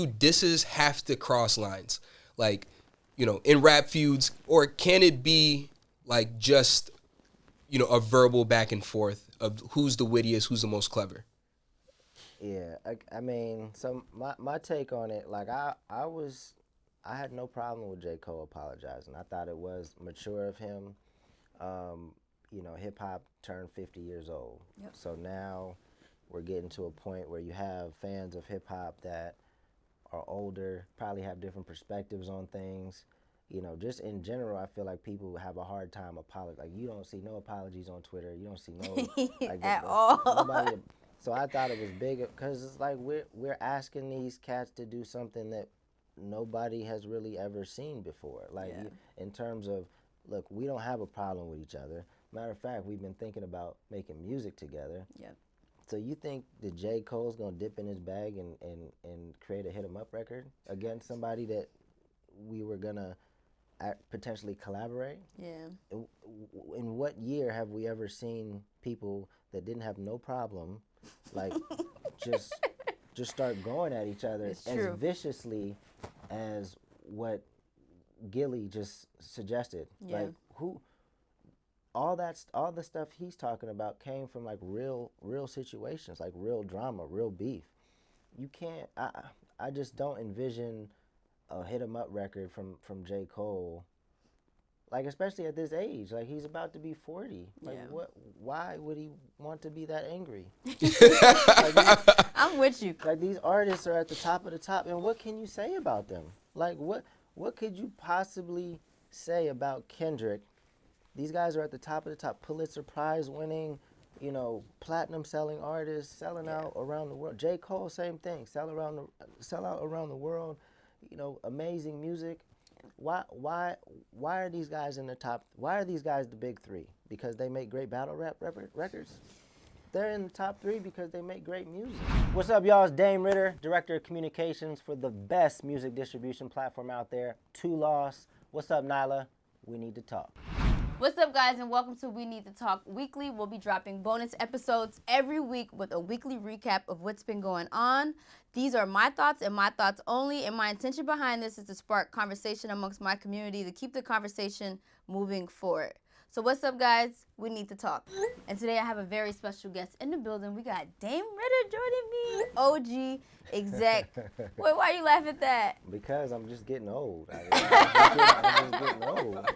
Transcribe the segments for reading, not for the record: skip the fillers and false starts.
do disses have to cross lines? Like, you know, in rap feuds, or can it be like just, you know, a verbal back and forth of who's the wittiest, who's the most clever? Yeah, I mean, so my take on it, like I had no problem with J. Cole apologizing. I thought it was mature of him. You know, hip hop turned 50 years old. Yep. So now we're getting to a point where you have fans of hip hop that are older, probably have different perspectives on things. You know, just in general, I feel like people have a hard time apologizing. Like, you don't see no apologies on Twitter. You don't see no like At all. nobody. So I thought it was big because it's like we're asking these cats to do something that nobody has really ever seen before. Like, in terms of, look, we don't have a problem with each other. Matter of fact, we've been thinking about making music together. Yep. So you think that J. Cole's gonna dip in his bag and create a hit 'em up record against somebody that we were gonna potentially collaborate? Yeah. In what year have we ever seen people that didn't have no problem, like, just start going at each other It's as true. viciously as what Gilly just suggested? Yeah. Like, who? All the stuff he's talking about came from like real situations, like real drama, real beef. You can't. I just don't envision a hit 'em up record from J. Cole. Like, especially at this age, like he's about to be 40. Like, Yeah. what? Why would he want to be that angry? I'm with you. Like, these artists are at the top of the top, and what can you say about them? Like, what could you possibly say about Kendrick? These guys are at the top of the top, Pulitzer Prize winning, you know, platinum selling artists, selling out around the world. J. Cole, same thing, sell out around the world, you know, amazing music. Why are these guys in the top? Why are these guys the big three? Because they make great battle rap records? They're in the top three because they make great music. What's up, y'all? It's Dame Ritter, Director of Communications for the best music distribution platform out there, Two Loss. What's up, Nyla? We need to talk. What's up, guys, and welcome to We Need to Talk Weekly. We'll be dropping bonus episodes every week with a weekly recap of what's been going on. These are my thoughts and my thoughts only, and my intention behind this is to spark conversation amongst my community to keep the conversation moving forward. So what's up, guys? We need to talk. And today I have a very special guest in the building. We got Dame Ritter joining me, OG exec. Wait, why you laugh at that? Because I'm just getting old. I'm just getting old.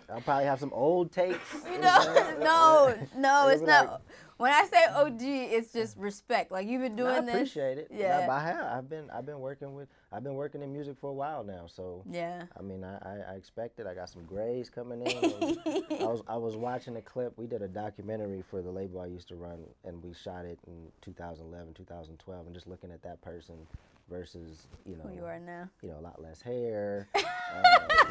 I'll probably have some old takes. You know, no, it's not. When I say OG, it's just respect. Like, you've been doing this. I appreciate it. Yeah. I have. I've been working in music for a while now. So yeah. I mean, I expect it. I got some grays coming in. I was watching a clip. We did a documentary for the label I used to run, and we shot it in 2011, 2012, and just looking at that person versus, you know, who you are now. You know, a lot less hair, you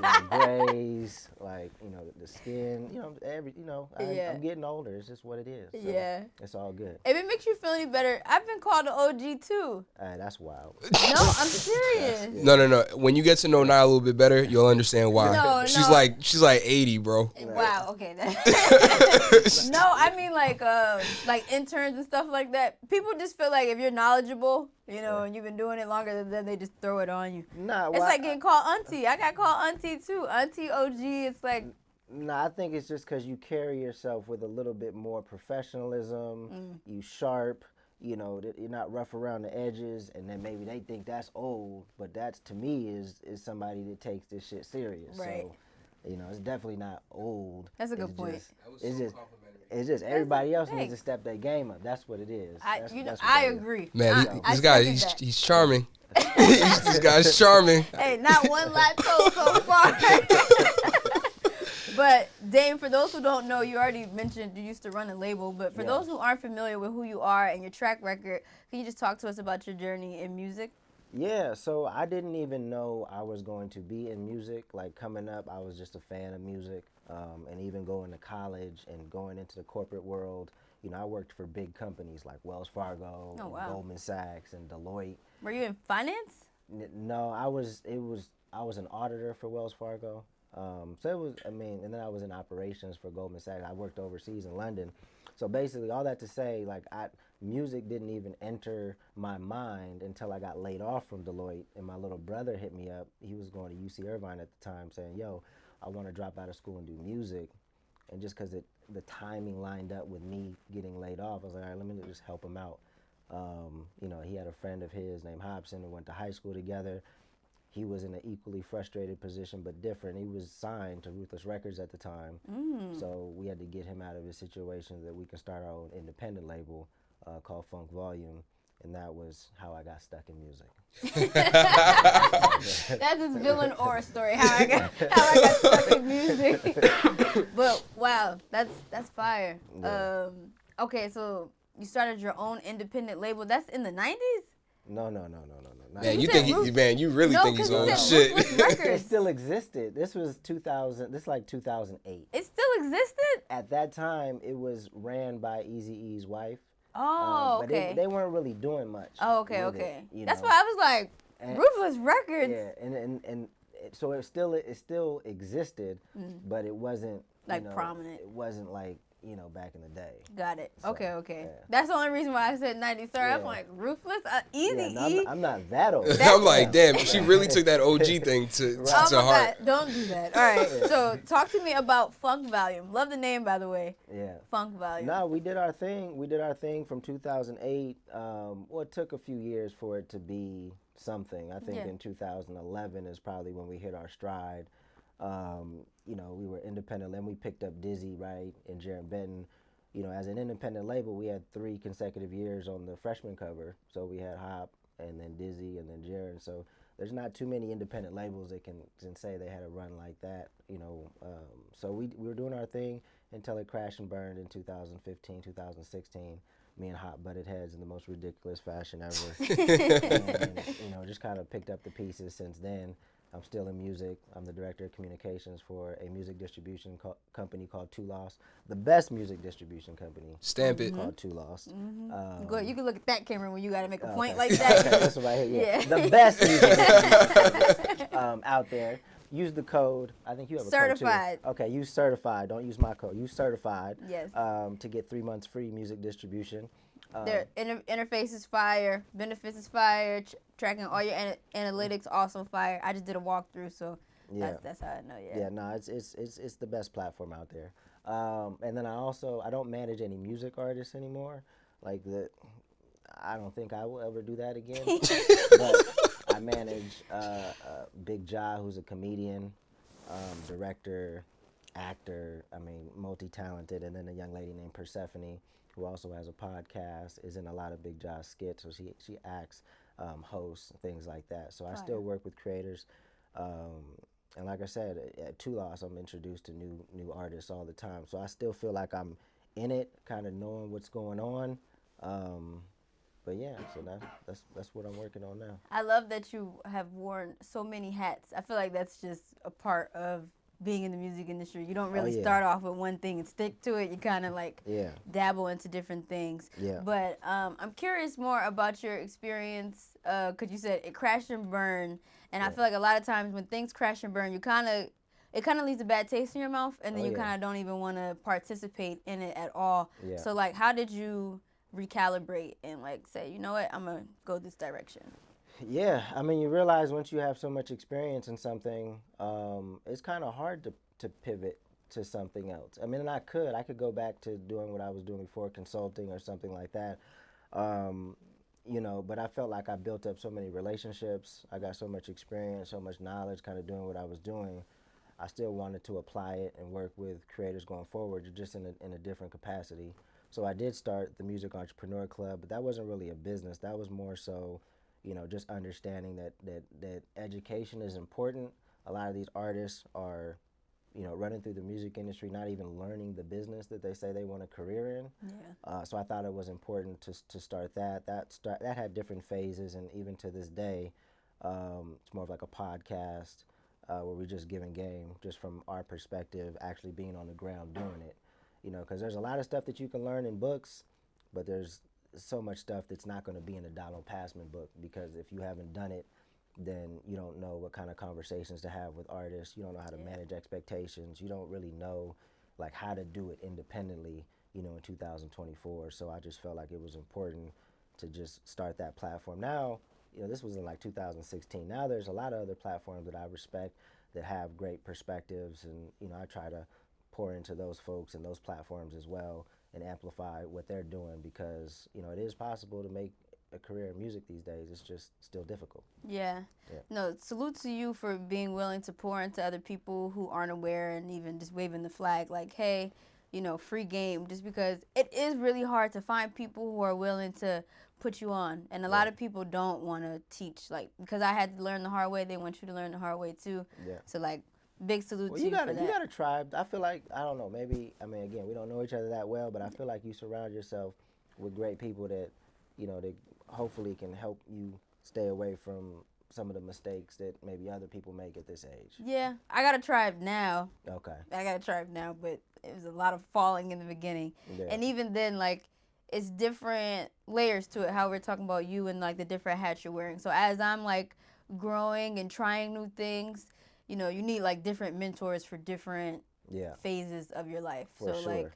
know, grays, like, you know, the skin, you know, I'm getting older. It's just what it is. So yeah. It's all good. If it makes you feel any better, I've been called an OG too. That's wild. No, I'm serious. No. When you get to know Nyla a little bit better, you'll understand why. No. She's like 80, bro. Wow. Okay. No, I mean like interns and stuff like that. People just feel like if you're knowledgeable, you know, and you've been doing it longer, then they just throw it on you. Nah, it's like getting called auntie. I got called auntie too. Auntie OG. It's like. Nah, I think it's just because you carry yourself with a little bit more professionalism. You sharp. You know, you're not rough around the edges, and then maybe they think that's old, but that's, to me, is somebody that takes this shit serious. Right. So, you know, it's definitely not old. That's a good point. It's just everybody else needs to step their game up. That's what it is. I agree. Man, this guy, he's charming. This guy's charming. Hey, not one lie told so far. But, Dame, for those who don't know, you already mentioned you used to run a label, but for those who aren't familiar with who you are and your track record, can you just talk to us about your journey in music? Yeah, so I didn't even know I was going to be in music. Like, coming up, I was just a fan of music, and even going to college and going into the corporate world. You know, I worked for big companies like Wells Fargo, Goldman Sachs, and Deloitte. Were you in finance? No, I was an auditor for Wells Fargo. So it was, and then I was in operations for Goldman Sachs. I worked overseas in London. So basically, all that to say, like, music didn't even enter my mind until I got laid off from Deloitte, and my little brother hit me up. He was going to UC Irvine at the time, saying, "Yo, I want to drop out of school and do music." And just because the timing lined up with me getting laid off, I was like, all right, let me just help him out. He had a friend of his named Hobson who went to high school together. He was in an equally frustrated position, but different. He was signed to Ruthless Records at the time. So we had to get him out of his situation so that we could start our own independent label called Funk Volume. And that was how I got stuck in music. That's his villain aura story. How I got stuck in music. But wow, that's fire. Yeah. Okay, so you started your own independent label. That's in the 90s? No. Man, You you really think he's on shit. It still existed. This was 2000. This is like 2008. It still existed? At that time, it was ran by Eazy-E's wife. Oh, but okay. They weren't really doing much. Oh, okay, with okay. It, That's why I was like, Ruthless Records. Yeah, so it still existed, but it wasn't like prominent. It wasn't like back in the day. Got it. So, okay. Yeah. That's the only reason why I said 90s. Sorry, I'm like Ruthless, Eazy-E. No, I'm not that old. I'm like, damn, she really took that OG thing to heart. God, don't do that. All right, so talk to me about Funk Volume. Love the name, by the way. Yeah. Funk Volume. No, we did our thing. We did our thing from 2008. It took a few years for it to be something. I think in 2011 is probably when we hit our stride. We were independent, and we picked up Dizzy, right, and Jaron Benton. As an independent label, we had 3 consecutive years on the freshman cover. So we had Hop, and then Dizzy, and then Jaron. So there's not too many independent labels that can say they had a run like that, So we were doing our thing until it crashed and burned in 2015, 2016. Me and Hop butted heads in the most ridiculous fashion ever. And, just kind of picked up the pieces since then. I'm still in music. I'm the director of communications for a music distribution company called Two Loss, the best music distribution company. Stamp it. Called Two Loss. You can look at that camera when you got to make a point like that. Okay, this one right here. Yeah. The best music out there. Use the code. I think you have a certified. code too. Okay, use certified. Don't use my code. Use certified. Yes. To get 3 months free music distribution. Their interface is fire. Benefits is fire. Tracking all your analytics also fire. I just did a walkthrough, so that's how I know. Yeah. No, it's the best platform out there. And then I don't manage any music artists anymore. I don't think I will ever do that again. But I manage Big Ja, who's a comedian, director, actor. Multi-talented, and then a young lady named Persephone, who also has a podcast, is in a lot of Big Ja skits. So she acts, hosts, things like that. So I still work with creators. And like I said, at Two Loss, I'm introduced to new artists all the time. So I still feel like I'm in it, kind of knowing what's going on. But yeah, so that's what I'm working on now. I love that you have worn so many hats. I feel like that's just a part of being in the music industry. You don't really start off with one thing and stick to it. You kind of dabble into different things. Yeah. But I'm curious more about your experience, because you said it crashed and burned, and I feel like a lot of times when things crash and burn, it kind of leaves a bad taste in your mouth, and then you kind of don't even want to participate in it at all. Yeah. So how did you recalibrate and say, you know what, I'm gonna go this direction? Yeah, you realize once you have so much experience in something, it's kind of hard to pivot to something else. And I could go back to doing what I was doing before, consulting or something like that. But I felt like I built up so many relationships. I got so much experience, so much knowledge, kind of doing what I was doing. I still wanted to apply it and work with creators going forward, just in a different capacity. So I did start the Music Entrepreneur Club, but that wasn't really a business. That was more so, just understanding that education is important. A lot of these artists are, running through the music industry, not even learning the business that they say they want a career in. Yeah. So I thought it was important to start that. That had different phases, and even to this day, it's more of like a podcast where we're just giving game, just from our perspective, actually being on the ground doing it. Because there's a lot of stuff that you can learn in books, but there's so much stuff that's not going to be in a Donald Passman book, because if you haven't done it, then you don't know what kind of conversations to have with artists. You don't know how to manage expectations. You don't really know how to do it independently. in 2024. So I just felt like it was important to just start that platform. Now, this was in like 2016. Now there's a lot of other platforms that I respect that have great perspectives, and I try to pour into those folks and those platforms as well and amplify what they're doing, because it is possible to make a career in music these days. It's just still difficult. Yeah. No, salute to you for being willing to pour into other people who aren't aware, and even just waving the flag like, hey, free game, just because it is really hard to find people who are willing to put you on. And a lot of people don't want to teach, like, because I had to learn the hard way, they want you to learn the hard way too. Yeah. So, like, big salute to you you for that. You got a tribe. I feel like, I don't know, maybe, again, we don't know each other that well, but I feel like you surround yourself with great people that, that hopefully can help you stay away from some of the mistakes that maybe other people make at this age. Yeah, I got a tribe now. Okay. I got a tribe now, but it was a lot of falling in the beginning. Yeah. And even then, like, it's different layers to it, how we're talking about you and, like, the different hats you're wearing. So as I'm, like, growing and trying new things, you need, like, different mentors for different phases of your life. For so, sure.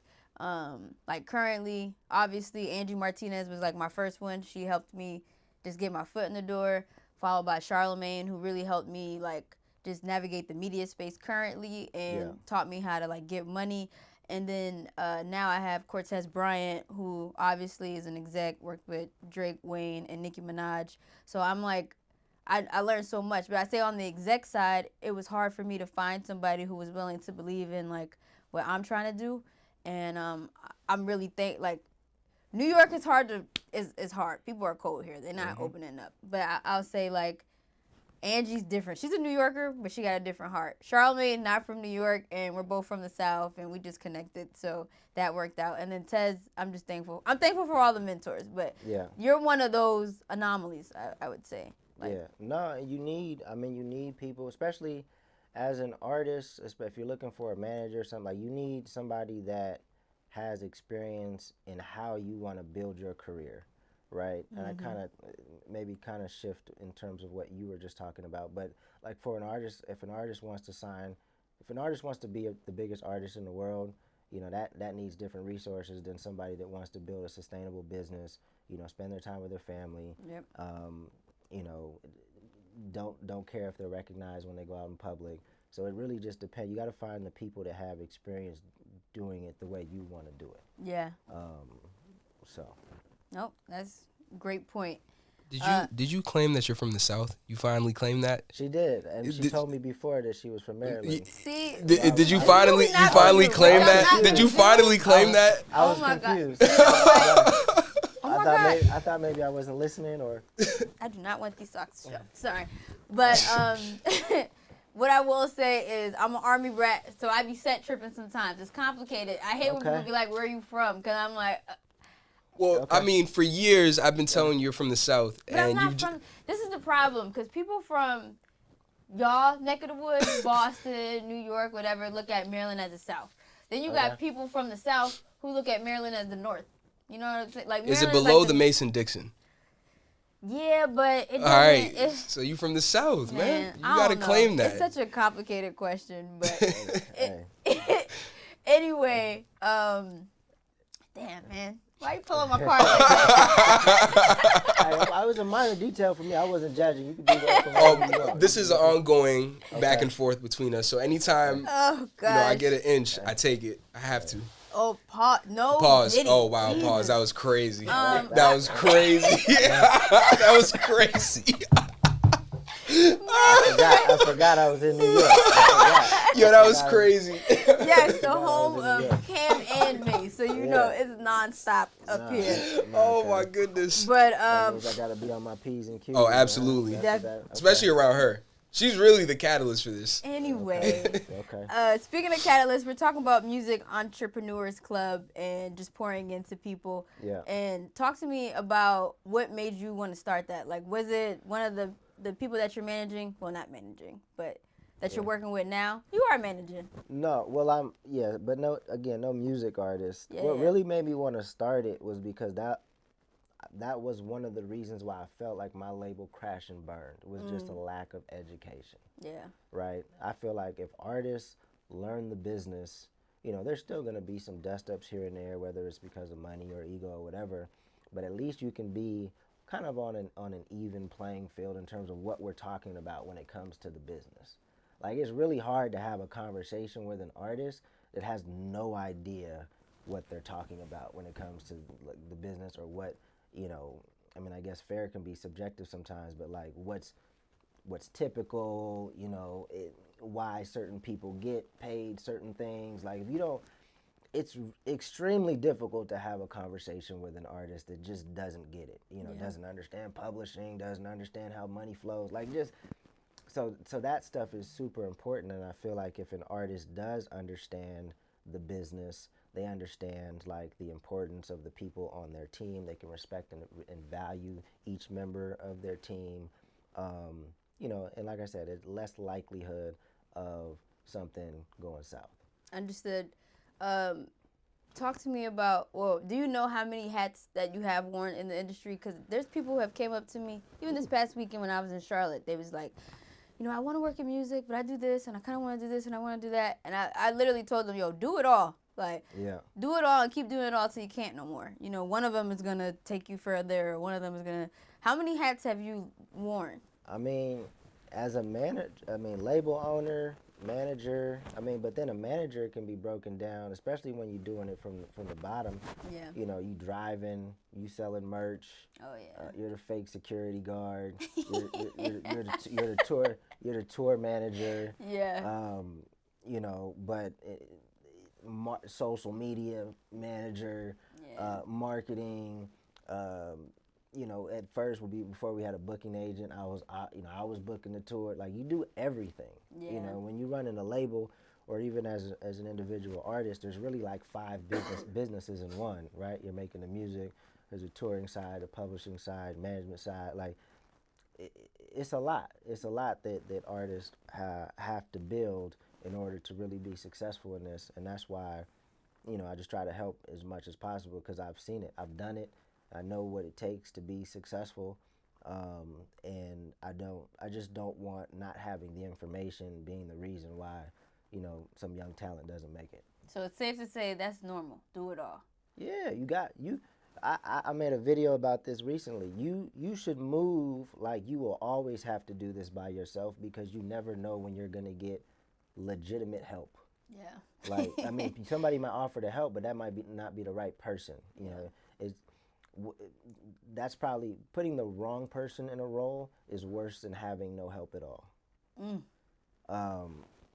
like currently, obviously, Angie Martinez was, like, my first one. She helped me just get my foot in the door, followed by Charlemagne, who really helped me, like, just navigate the media space currently and taught me how to, like, get money. And then now I have Cortez Bryant, who obviously is an exec, worked with Drake, Wayne, and Nicki Minaj. So I'm like, I learned so much. But I say on the exec side, it was hard for me to find somebody who was willing to believe in, like, what I'm trying to do. And I'm really New York is is hard. People are cold here. They're not opening up. But I'll say, like, Angie's different. She's a New Yorker, but she got a different heart. Charlemagne, not from New York, and we're both from the South, and we just connected, so that worked out. And then Tez, I'm just thankful. I'm thankful for all the mentors, but you're one of those anomalies, I would say. No, you need people, especially as an artist, if you're looking for a manager or something, like, you need somebody that has experience in how you want to build your career. Right, and I kind of shift in terms of what you were just talking about. But, like, for an artist, if an artist wants to be the biggest artist in the world, that needs different resources than somebody that wants to build a sustainable business. Spend their time with their family. Yep. Don't care if they're recognized when they go out in public. So it really just depends. You got to find the people that have experience doing it the way you want to do it. Yeah. So. Nope, that's a great point. Did you claim that you're from the South? You finally claimed that? She did, and she told me before that she was from Maryland. See, did you finally claim that? Did you finally claim that? I was confused. I thought maybe I wasn't listening, or. I do not want these socks to show. Sorry, but what I will say is I'm an Army brat, so I be set tripping sometimes. It's complicated. I hate when people be like, "Where are you from?" Because I'm like. Well, I mean, for years I've been telling you you're from the South, but and this is the problem, because people from y'all neck of the woods, Boston, New York, whatever, look at Maryland as the South. Then you got people from the South who look at Maryland as the North. You know what I'm saying? Like, is it below like the Mason-Dixon? Yeah, but it doesn't. All right, so you from the South, man. You gotta claim that. It's such a complicated question, but anyway, damn, man. Why you pulling my card like that? I was a minor detail for me. I wasn't judging. You could do that. This is an ongoing back and forth between us. So anytime I get an inch, I take it. I have to. Oh, no. Pause. Diddy. Oh, wow. Jesus. Pause. That was crazy. That was crazy. That was crazy. I forgot I was in New York. Yo, that was crazy. Yes, the home of Cam and me, so you know it's nonstop up here. Oh my goodness. But I gotta be on my P's and Q's. Oh, absolutely. Especially around her. She's really the catalyst for this. Anyway, speaking of catalyst, we're talking about Music Entrepreneurs Club and just pouring into people. Yeah. And talk to me about what made you want to start that. Like, was it one of the people that you're managing? Well, not managing, but that you're working with now? You are managing. No, well, but no music artist. What really made me want to start it was because that was one of the reasons why I felt like my label crashed and burned, was just a lack of education. Yeah. Right? I feel like if artists learn the business, there's still going to be some dust-ups here and there, whether it's because of money or ego or whatever, but at least you can be kind of on an even playing field in terms of what we're talking about when it comes to the business. Like, it's really hard to have a conversation with an artist that has no idea what they're talking about when it comes to like the business or what, I mean, I guess fair can be subjective sometimes, but like what's typical, why certain people get paid certain things. Like, if you don't, it's extremely difficult to have a conversation with an artist that just doesn't get it, doesn't understand publishing, doesn't understand how money flows. Like, just so that stuff is super important, and I feel like if an artist does understand the business, they understand like the importance of the people on their team, they can respect and value each member of their team, and like I said, it's less likelihood of something going south. Understood. Talk to me about, well, do you know how many hats that you have worn in the industry? Because there's people who have came up to me, even this past weekend when I was in Charlotte, they was like, I want to work in music, but I do this, and I kind of want to do this, and I want to do that. And I literally told them, do it all. Like, do it all and keep doing it all till you can't no more. One of them is going to take you further, or one of them is going to... How many hats have you worn? I mean, as a label owner, manager, but then a manager can be broken down, especially when you're doing it from the bottom. Yeah. You driving, you selling merch. Oh yeah. You're the fake security guard. You're the tour manager. Yeah. But social media manager, marketing. At first before we had a booking agent, I was booking the tour. Like, you do everything. Yeah. When you run in a label, or even as an individual artist, there's really like 5 businesses in one, right? You're making the music, there's a touring side, a publishing side, management side. Like, it's a lot. It's a lot that artists have to build in order to really be successful in this, and that's why, I just try to help as much as possible, because I've seen it, I've done it. I know what it takes to be successful, and I just don't want not having the information being the reason why, some young talent doesn't make it. So it's safe to say that's normal. Do it all. Yeah, I made a video about this recently. You should move like you will always have to do this by yourself, because you never know when you're gonna get legitimate help. Yeah. Like, somebody might offer to help, but that might not be the right person. That's probably putting the wrong person in a role is worse than having no help at all.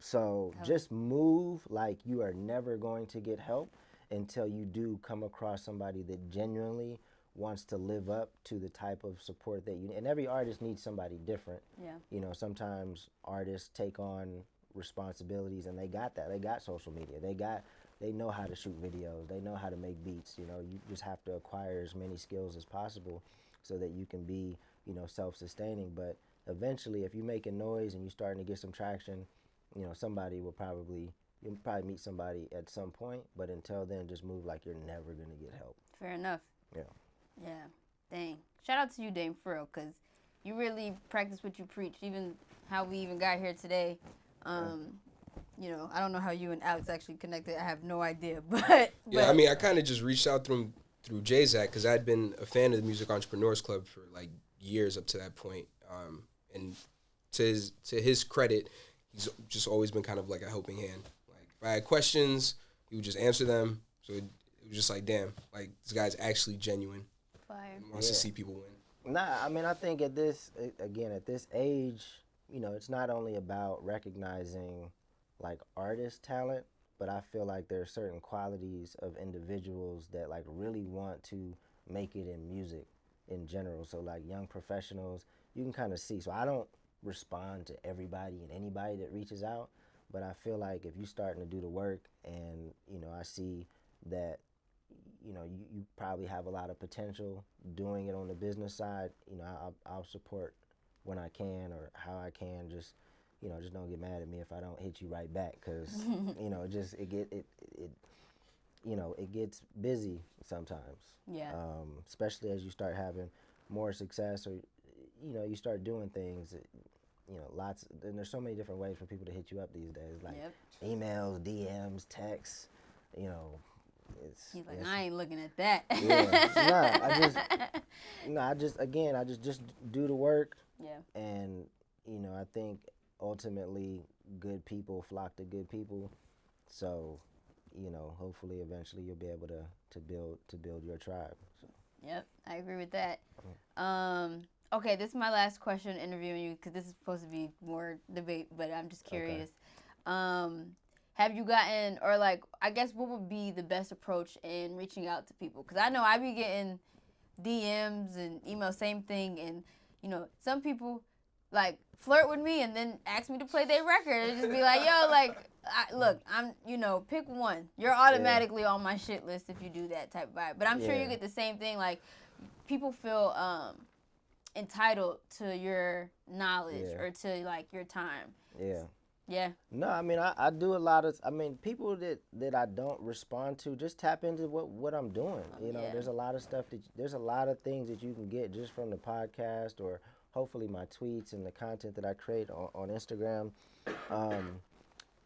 So just move like you are never going to get help until you do come across somebody that genuinely wants to live up to the type of support that you need. And every artist needs somebody different. Yeah. Sometimes artists take on responsibilities, and they got that. They got social media. They know how to shoot videos. They know how to make beats. You just have to acquire as many skills as possible so that you can be, self-sustaining. But eventually, if you're making noise and you're starting to get some traction, you'll probably meet somebody at some point. But until then, just move like you're never going to get help. Fair enough. Yeah. Yeah. Dang. Shout out to you, Dame, for real, because you really practice what you preach, even how we even got here today. I don't know how you and Alex actually connected. I have no idea, but yeah, I kind of just reached out through JZAC, because I'd been a fan of the Music Entrepreneurs Club for like years up to that point. And to his credit, he's just always been kind of like a helping hand. Like, if I had questions, he would just answer them. So it was just like, damn, like, this guy's actually genuine. Fire. He wants to see people win. Nah, I think at this age, it's not only about recognizing like artist talent, but I feel like there are certain qualities of individuals that like really want to make it in music in general. So like young professionals, you can kind of see. So I don't respond to everybody and anybody that reaches out, but I feel like if you're starting to do the work and, I see that, you probably have a lot of potential doing it on the business side, I'll support when I can or how I can. Just don't get mad at me if I don't hit you right back, because it gets busy sometimes. Yeah. Especially as you start having more success, or you start doing things. And there's so many different ways for people to hit you up these days, like emails, DMs, texts. you know, He's like, I ain't looking at that. I just do the work. Yeah. And, you know, I think ultimately good people flock to good people. So, you know, hopefully eventually you'll be able to build your tribe. So. Yep, I agree with that. Okay, this is my last question interviewing you because this is supposed to be more debate, but I'm just curious. Okay. Have you gotten, or like, I guess what would be the best approach in reaching out to people? Because I know I be getting DMs and emails, same thing, and, you know, some people, like, flirt with me and then ask me to play their record and just be like, yo, like, look, I'm, you know, pick one. You're automatically on my shit list if you do that type of vibe. But I'm sure you get the same thing, like, people feel entitled to your knowledge or to, like, your time. Yeah. Yeah. No, I mean, I do a lot of, I mean, people that I don't respond to, just tap into what I'm doing. You know, there's a lot of stuff there's a lot of things that you can get just from the podcast or hopefully my tweets and the content that I create on Instagram.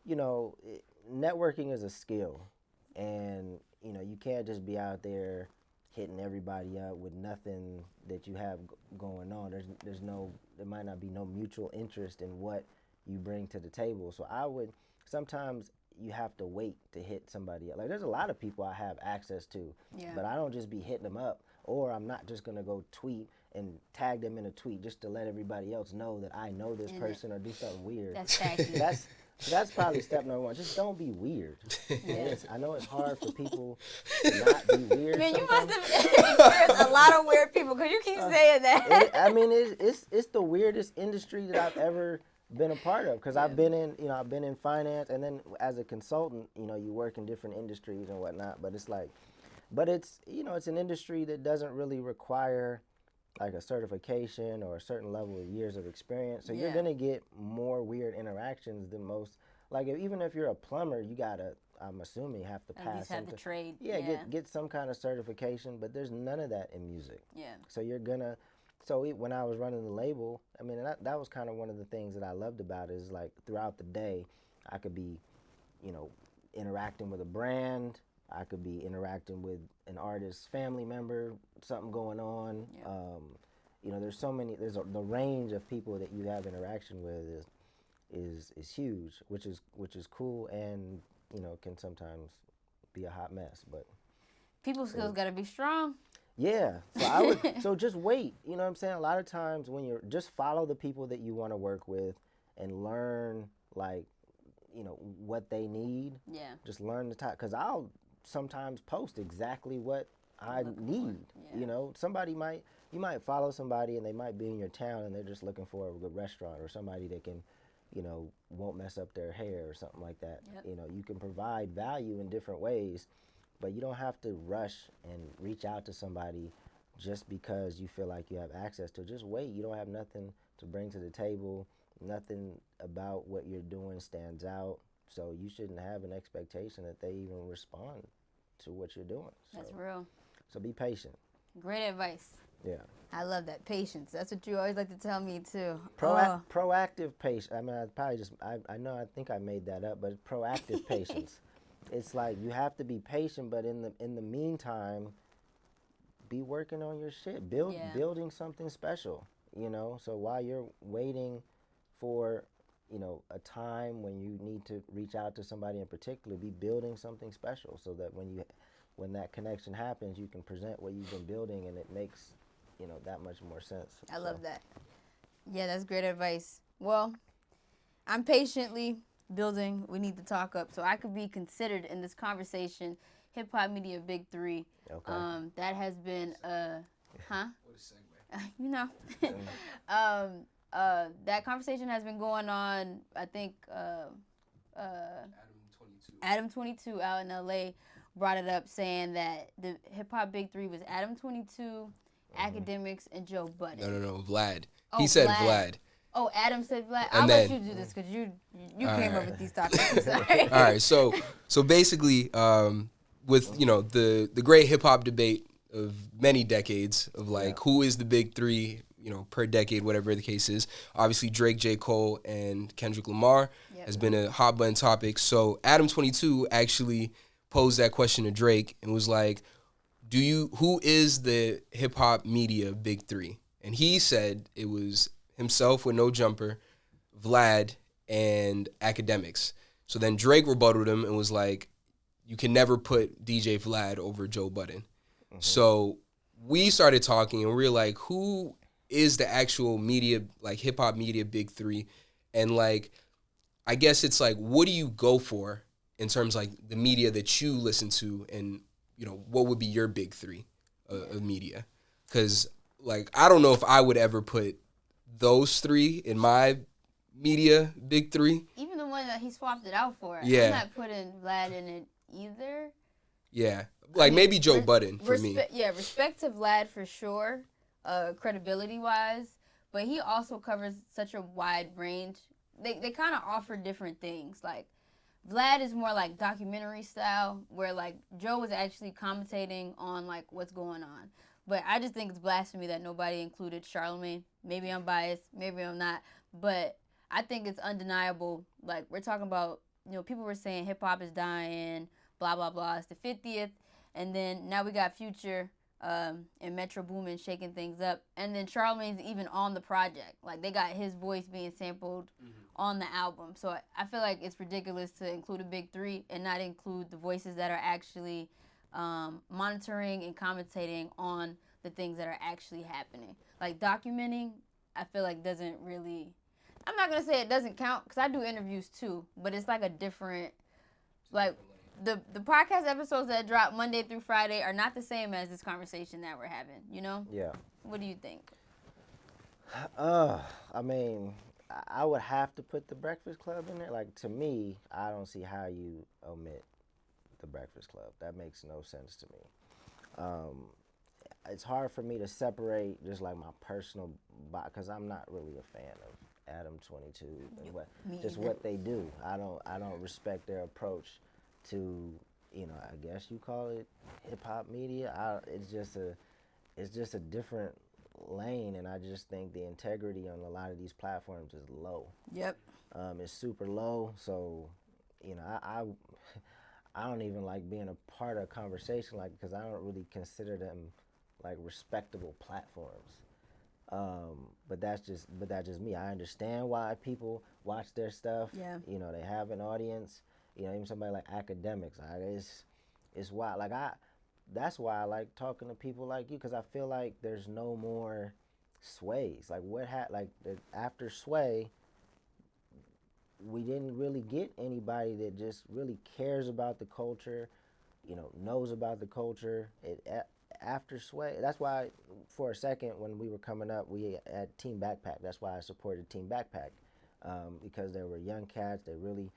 You know, networking is a skill, and, you know, you can't just be out there hitting everybody up with nothing that you have going on. There might not be no mutual interest in what you bring to the table. So sometimes you have to wait to hit somebody up. Like, there's a lot of people I have access to, but I don't just be hitting them up, or I'm not just gonna go tweet and tag them in a tweet just to let everybody else know that I know this person or do something weird. That's tacky. That's probably step number one. Just don't be weird. I know it's hard for people to not be weird. Man, you must have experienced a lot of weird people because you keep saying that. It's the weirdest industry that I've ever been a part of, because I've been in finance, and then as a consultant, you know, you work in different industries and whatnot. But it's you know, it's an industry that doesn't really require like a certification or a certain level of years of experience. So you're gonna get more weird interactions than most. Like, even if you're a plumber, you gotta, I'm assuming, have to pass. At least have the trade. Get some kind of certification. But there's none of that in music. Yeah. So when I was running the label, I mean, that was kind of one of the things that I loved about it, is like throughout the day, I could be, you know, interacting with a brand. I could be interacting with an artist's family member, something going on. Yeah. You know, the range of people that you have interaction with is huge, which is cool, and, you know, can sometimes be a hot mess. But people skills gotta be strong. Yeah, so just wait. You know what I'm saying? A lot of times when you're, just follow the people that you want to work with and learn, like, you know, what they need. Yeah. Just learn the time, because I'll sometimes post exactly what I need. Yeah. You know, you might follow somebody and they might be in your town and they're just looking for a good restaurant or somebody that can, you know, won't mess up their hair or something like that. Yep. You know, you can provide value in different ways. But you don't have to rush and reach out to somebody just because you feel like you have access to it. Just wait. You don't have nothing to bring to the table. Nothing about what you're doing stands out. So you shouldn't have an expectation that they even respond to what you're doing. That's real. So be patient. Great advice. Yeah. I love that. Patience. That's what you always like to tell me too. Proactive patience. I mean, I think I made that up, but proactive patience. It's like you have to be patient, but in the meantime, be working on your shit, building something special, you know. So while you're waiting for, you know, a time when you need to reach out to somebody in particular, be building something special, so that when that connection happens, you can present what you've been building, and it makes, you know, that much more sense. I love that. Yeah, that's great advice. Well, I'm patiently building We Need to Talk Up, so I could be considered in this conversation. HipHop Media Big 3. Okay. That has been What a segue. You know. That conversation has been going on, I think Adam 22 out in LA brought it up, saying that the HipHop Big 3 was Adam 22, Academics, and Joe Budden. No, Vlad. He said Vlad. Oh, Adam said Vlad. I'll let you do this because you came up with these topics. Sorry. All right, so basically, with, you know, the great hip hop debate of many decades of like who is the big three, you know, per decade, whatever the case is. Obviously, Drake, J. Cole, and Kendrick Lamar has been a hot button topic. So Adam 22 actually posed that question to Drake and was like, who is the hip hop media big three? And he said it was himself with No Jumper, Vlad, and Academics. So then Drake rebutted him and was like, you can never put DJ Vlad over Joe Budden. Mm-hmm. So we started talking and we were like, who is the actual media, like hip hop media big three? And like, I guess it's like, what do you go for in terms of like the media that you listen to, and you know, what would be your big three of media? Because like, I don't know if I would ever put those three in my media big three. Even the one that he swapped it out for. Yeah. I'm not putting Vlad in it either. Yeah. Like, I mean, maybe Joe Budden for me. Yeah, respect to Vlad for sure, credibility-wise. But he also covers such a wide range. They kind of offer different things. Like, Vlad is more like documentary style, where like Joe was actually commentating on like what's going on. But I just think it's blasphemy that nobody included Charlemagne. Maybe I'm biased, maybe I'm not. But I think it's undeniable. Like, we're talking about, you know, people were saying hip hop is dying, blah, blah, blah. It's the 50th. And then now we got Future and Metro Boomin shaking things up. And then Charlemagne's even on the project. Like, they got his voice being sampled on the album. So I feel like it's ridiculous to include a big three and not include the voices that are actually monitoring and commentating on the things that are actually happening. Like, documenting, I feel like doesn't really... I'm not going to say it doesn't count, because I do interviews too, but it's like a different... Like, the podcast episodes that drop Monday through Friday are not the same as this conversation that we're having, you know? Yeah. What do you think? I mean, I would have to put the Breakfast Club in there. Like, to me, I don't see how you omit the Breakfast Club. That makes no sense to me. It's hard for me to separate just like my personal, because I'm not really a fan of Adam 22 and what they do. I don't respect their approach to, you know, I guess you call it hip hop media. It's just a different lane, and I just think the integrity on a lot of these platforms is low. Yep. It's super low. So, you know, I don't even like being a part of a conversation like, because I don't really consider them like respectable platforms. But that's just me. I understand why people watch their stuff. Yeah. You know, they have an audience. You know, even somebody like Academics. It's wild. Like, that's why I like talking to people like you, because I feel like there's no more sways. Like, after Sway, we didn't really get anybody that just really cares about the culture, you know, knows about the culture. After Sway, that's why for a second when we were coming up, we had Team Backpack. That's why I supported Team Backpack, because they were young cats. They really,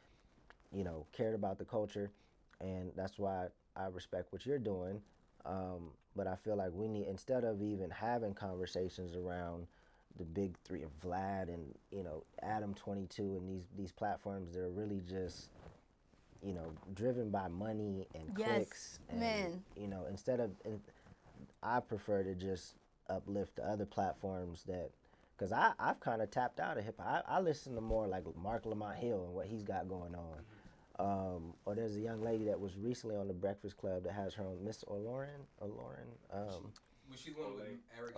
you know, cared about the culture, and that's why I respect what you're doing. But I feel like we need, instead of even having conversations around the big three of Vlad and, you know, Adam 22 and these platforms that are really just, you know, driven by money and clicks. And, man. You know, I prefer to just uplift the other platforms that, because I've kind of tapped out of hip-hop. I listen to more like Mark Lamont Hill and what he's got going on. Or there's a young lady that was recently on the Breakfast Club that has her own, Miss O'Loren. Was she the one with Eric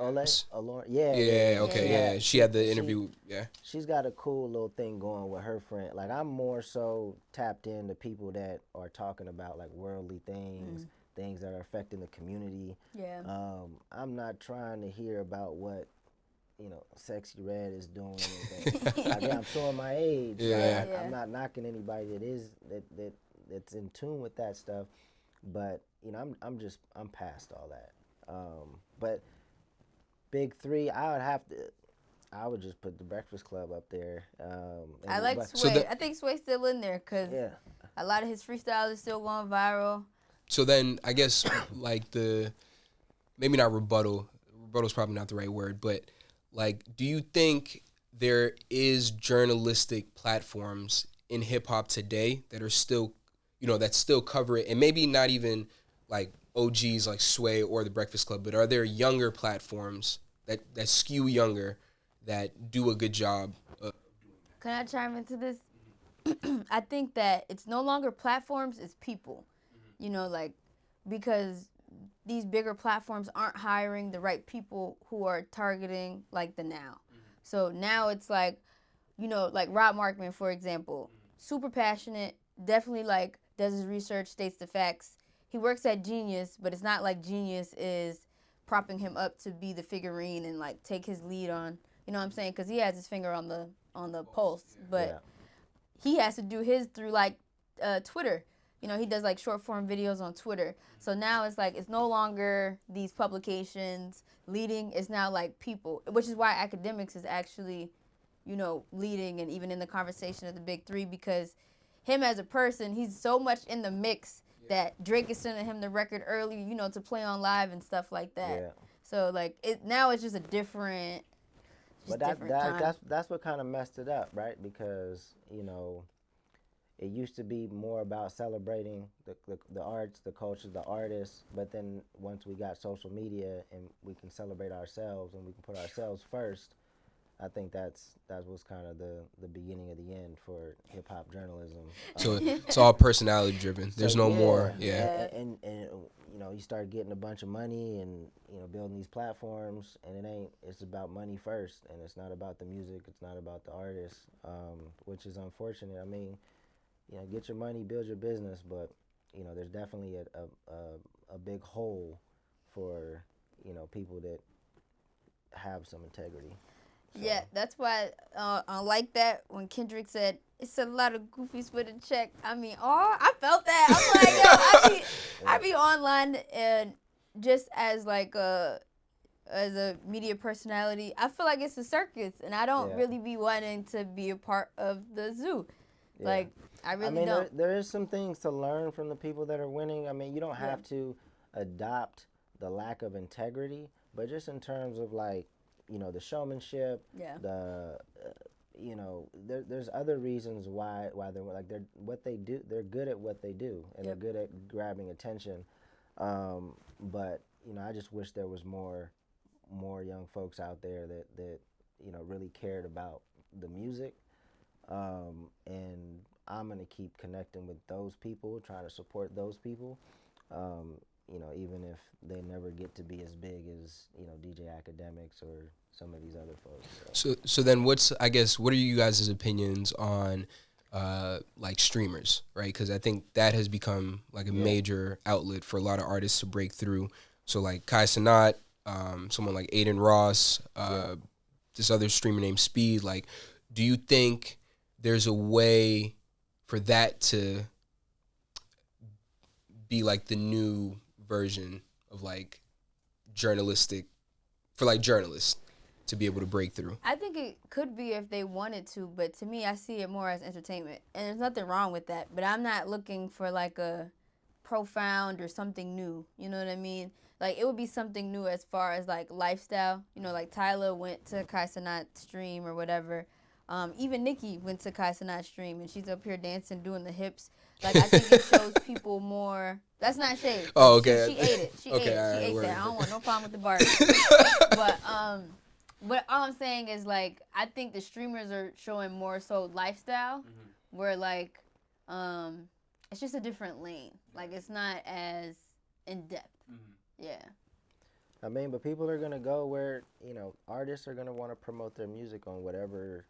O'Loren, yeah. Yeah, okay, yeah. She had the interview, yeah. She's got a cool little thing going with her friend. Like, I'm more so tapped into people that are talking about, like, worldly things, things that are affecting the community. Yeah. I'm not trying to hear about what, you know, Sexy Red is doing. Like, I'm showing my age. Yeah. I'm not knocking anybody that's in tune with that stuff, but, you know, I'm past all that. But big three, I would just put the Breakfast Club up there. I like Sway. I think Sway's still in there because a lot of his freestyles is still going viral. So then I guess like maybe not rebuttal's probably not the right word, but like, do you think there is journalistic platforms in hip hop today that are still, you know, that still cover it, and maybe not even like OGs like Sway or the Breakfast Club, but are there younger platforms that skew younger that do a good job of doing that? Can I chime into this? I think that it's no longer platforms, it's people. you know, like, because these bigger platforms aren't hiring the right people who are targeting, like, the now. So now it's like, you know, like Rob Markman, for example, super passionate, definitely, like, does his research, states the facts. He works at Genius, but it's not like Genius is propping him up to be the figurine and, like, take his lead on, you know what I'm saying? Because he has his finger on the pulse, but he has to do his through, like, Twitter. You know, he does, like, short form videos on Twitter. So now it's like, it's no longer these publications leading. It's now, like, people, which is why academics is actually, you know, leading and even in the conversation of the big three, because him as a person, he's so much in the mix that Drake is sending him the record early, you know, to play on live and stuff like that. Yeah. So, like, now it's just a different, But that's what kind of messed it up, right? Because, you know, it used to be more about celebrating the arts, the culture, the artists. But then once we got social media and we can celebrate ourselves and we can put ourselves first, I think that was kind of the beginning of the end for hip hop journalism. So it's all personality driven. There's no more. Yeah. And you know, you start getting a bunch of money and, you know, building these platforms, and it's about money first, and it's not about the music, it's not about the artists, which is unfortunate. I mean, you know, get your money, build your business, but, you know, there's definitely a big hole for, you know, people that have some integrity. So. Yeah, that's why I like that when Kendrick said, it's a lot of goofies for the check. I mean, I felt that. I'm like, yo, I be online, and just as like as a media personality, I feel like it's a circus, and I don't really be wanting to be a part of the zoo. Yeah. Like, I really don't. There is some things to learn from the people that are winning. I mean, you don't have to adopt the lack of integrity, but just in terms of, like, you know, the showmanship, you know, there's other reasons why they're like, they're good at what they do, and they're good at grabbing attention. But, you know, I just wish there was more young folks out there that you know, really cared about the music. And I'm gonna keep connecting with those people, trying to support those people. You know, even if they never get to be as big as, you know, DJ Academics or some of these other folks. So then what are you guys' opinions on like streamers, right? Because I think that has become like a major outlet for a lot of artists to break through. So like Kai Cenat, someone like Aiden Ross, this other streamer named Speed. Like, do you think there's a way for that to be like the new version of like journalistic, for like journalists to be able to break through? I think it could be if they wanted to, but to me, I see it more as entertainment. And there's nothing wrong with that, but I'm not looking for like a profound or something new. You know what I mean? Like, it would be something new as far as like lifestyle. You know, like Tyler went to Kai Cenat's stream or whatever. Even Nikki went to Kai Cenat's stream, and she's up here dancing, doing the hips. Like, I think it shows people more. That's not shade. Oh, okay. She ate it. She ate that. I don't want no problem with the bar. But all I'm saying is, like, I think the streamers are showing more so lifestyle, where, like, it's just a different lane. Like, it's not as in-depth. Yeah. I mean, but people are going to go where, you know, artists are going to want to promote their music on whatever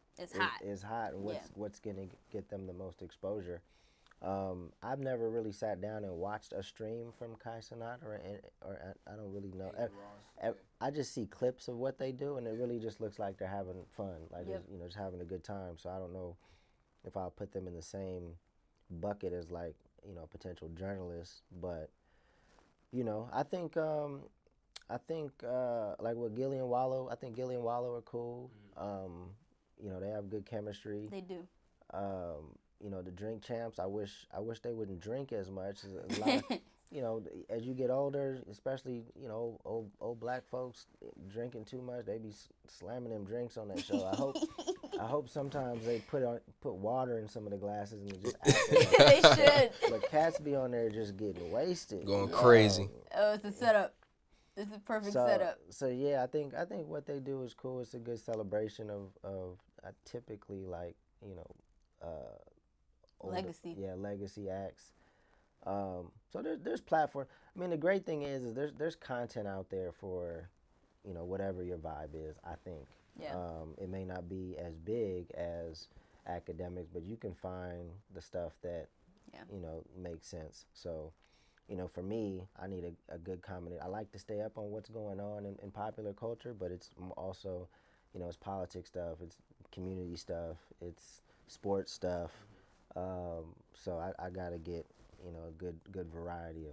is hot and what's going to get them the most exposure. I've never really sat down and watched a stream from Kai Cenat, or I don't really know. I just see clips of what they do, and it really just looks like they're having fun, like you know, just having a good time. So I don't know if I'll put them in the same bucket as, like, you know, potential journalists. But, you know, I think like with Gilly and Wallow, I think Gilly and Wallow are cool. You know, they have good chemistry. They do. You know, the Drink Champs, I wish they wouldn't drink as much. A lot of, you know, as you get older, especially, you know, old black folks drinking too much, they be slamming them drinks on that show. I hope sometimes they put water in some of the glasses and just act like they should. But cats be on there just getting wasted, going crazy. Oh, it's a setup. It's a perfect setup. So yeah, I think what they do is cool. It's a good celebration of typically, like, you know, legacy. Yeah, legacy acts. So there's platform. I mean, the great thing is there's content out there for, whatever your vibe is. I think. Yeah. It may not be as big as academics, but you can find the stuff that Yeah. makes sense. So, for me, I need a good combination. I like to stay up on what's going on in popular culture, but it's also, it's politics stuff, it's community stuff, it's sports stuff. So I gotta get a good variety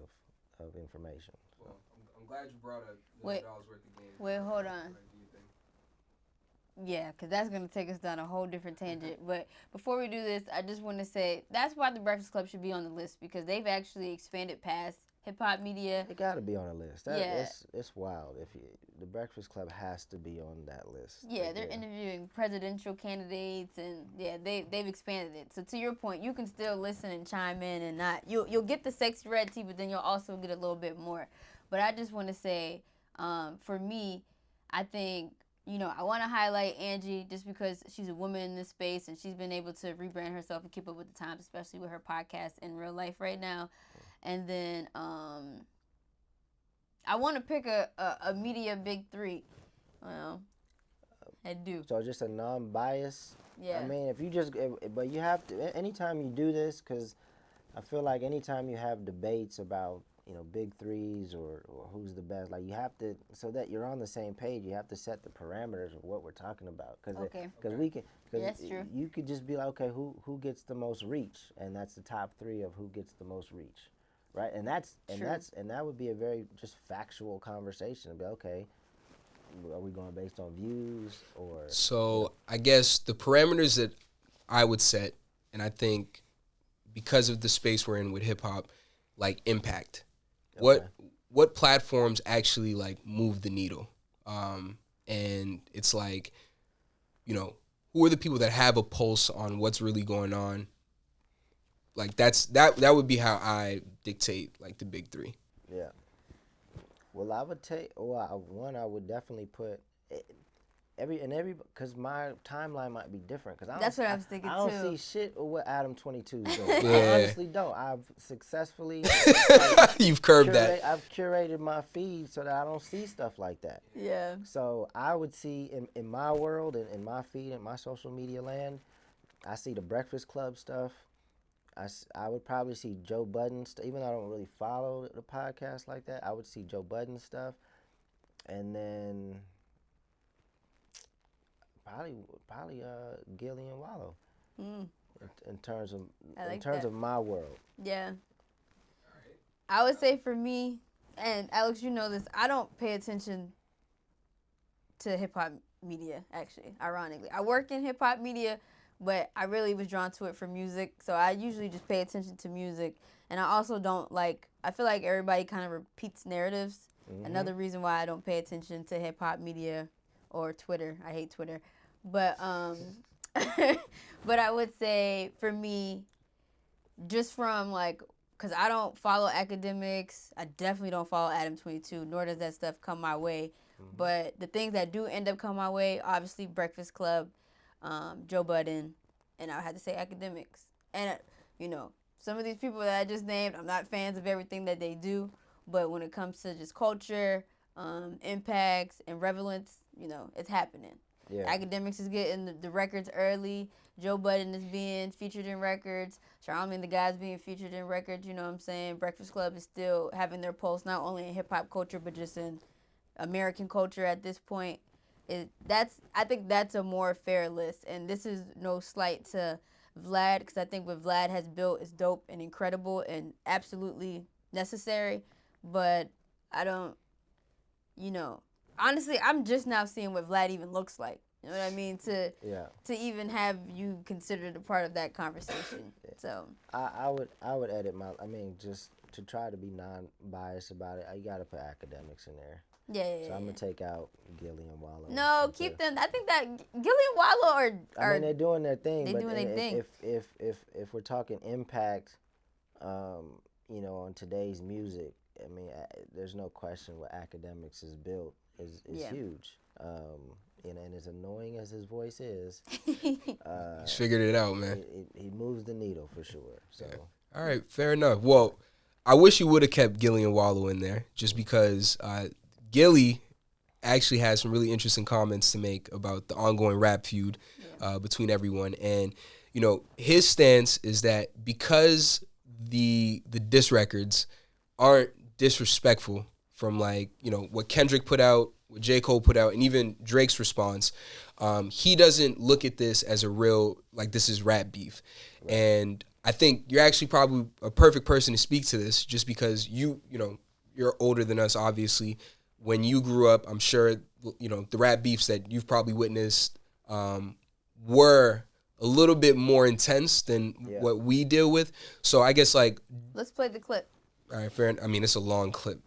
of information. So. Well, I'm glad you brought up Wait. $1 worth of games. Wait, hold on. Right, do you think? Yeah, because that's going to take us down a whole different tangent. But before we do this, I just want to say that's why the Breakfast Club should be on the list, because they've actually expanded past HipHop Media. It got to be on a list. Yeah. It's wild. The Breakfast Club has to be on that list. Yeah, they're interviewing presidential candidates, and yeah, they've expanded it. So to your point, you can still listen and chime in, and you'll get the sexy red tea, but then you'll also get a little bit more. But I just want to say, for me, I think, I want to highlight Angie just because she's a woman in this space and she's been able to rebrand herself and keep up with the times, especially with her podcast in real life right now. And then I want to pick a media big three. Well, I do. So just a non-bias. Yeah. I mean, but you have to, anytime you do this, because I feel like anytime you have debates about, big threes or who's the best, like you have to, so that you're on the same page, you have to set the parameters of what we're talking about. Because we can, because That's true. you could just be like, okay, who gets the most reach? And that's the top three of who gets the most reach. Right? And that would be a very just factual conversation. It'd be, okay, are we going based on views or? So I guess the parameters that I would set, and I think because of the space we're in with hip hop, like impact. Okay. What platforms actually like move the needle? And it's like, who are the people that have a pulse on what's really going on? Like that would be how I dictate like the big three. Yeah. Well, I would take one. I would definitely put because my timeline might be different. Because That's what I was thinking I don't too. see shit of what Adam 22 is doing. Yeah. I honestly don't. I've successfully You've curbed that. I've curated my feed so that I don't see stuff like that. Yeah. So I would see in my world and in my feed in my social media land, I see the Breakfast Club stuff. I would probably see Joe Budden stuff, even though I don't really follow the podcast like that. I would see Joe Budden stuff, and then probably Gillian Wallow. In terms of my world. Yeah. I would say for me, and Alex, you know this, I don't pay attention to hip-hop media, actually, ironically. I work in hip-hop media, but I really was drawn to it for music, so I usually just pay attention to music. And I also don't I feel like everybody kind of repeats narratives. Mm-hmm. Another reason why I don't pay attention to hip-hop media or Twitter. I hate Twitter. But but I would say for me, just from because I don't follow academics, I definitely don't follow Adam 22, nor does that stuff come my way. Mm-hmm. But the things that do end up coming my way, obviously Breakfast Club, Joe Budden, and I would have to say academics. And, some of these people that I just named, I'm not fans of everything that they do, but when it comes to just culture, impacts, and relevance, it's happening. Yeah. Academics is getting the records early. Joe Budden is being featured in records. Charlamagne the God's being featured in records, you know what I'm saying? Breakfast Club is still having their pulse, not only in hip-hop culture, but just in American culture at this point. I think that's a more fair list. And this is no slight to Vlad, because I think what Vlad has built is dope and incredible and absolutely necessary. But I don't, honestly, I'm just now seeing what Vlad even looks like. You know what I mean? To even have you considered a part of that conversation. So I would edit just to try to be non-biased about it. You got to put academics in there. Yeah. So I'm gonna take out Gillian Wallow. No, keep them. I think that Gillian Wallow are. I mean, they're doing their thing. They're doing their thing. If we're talking impact, on today's music, I mean, there's no question what academics has built is huge. And as annoying as his voice is, he's figured it out, man. He moves the needle for sure. So. Yeah. All right, fair enough. Well, I wish you would have kept Gilly and Wallow in there, just because Gilly actually has some really interesting comments to make about the ongoing rap feud between everyone. And, you know, his stance is that because the diss records aren't disrespectful from, like, you know, what Kendrick put out, what J. Cole put out, and even Drake's response, he doesn't look at this as a real, like, this is rap beef. Right. And I think you're actually probably a perfect person to speak to this, just because you know, you're older than us, obviously. When you grew up, I'm sure, you know, the rap beefs that you've probably witnessed were a little bit more intense than what we deal with. So I guess, like... Let's play the clip. All right, fair. I mean, it's a long clip.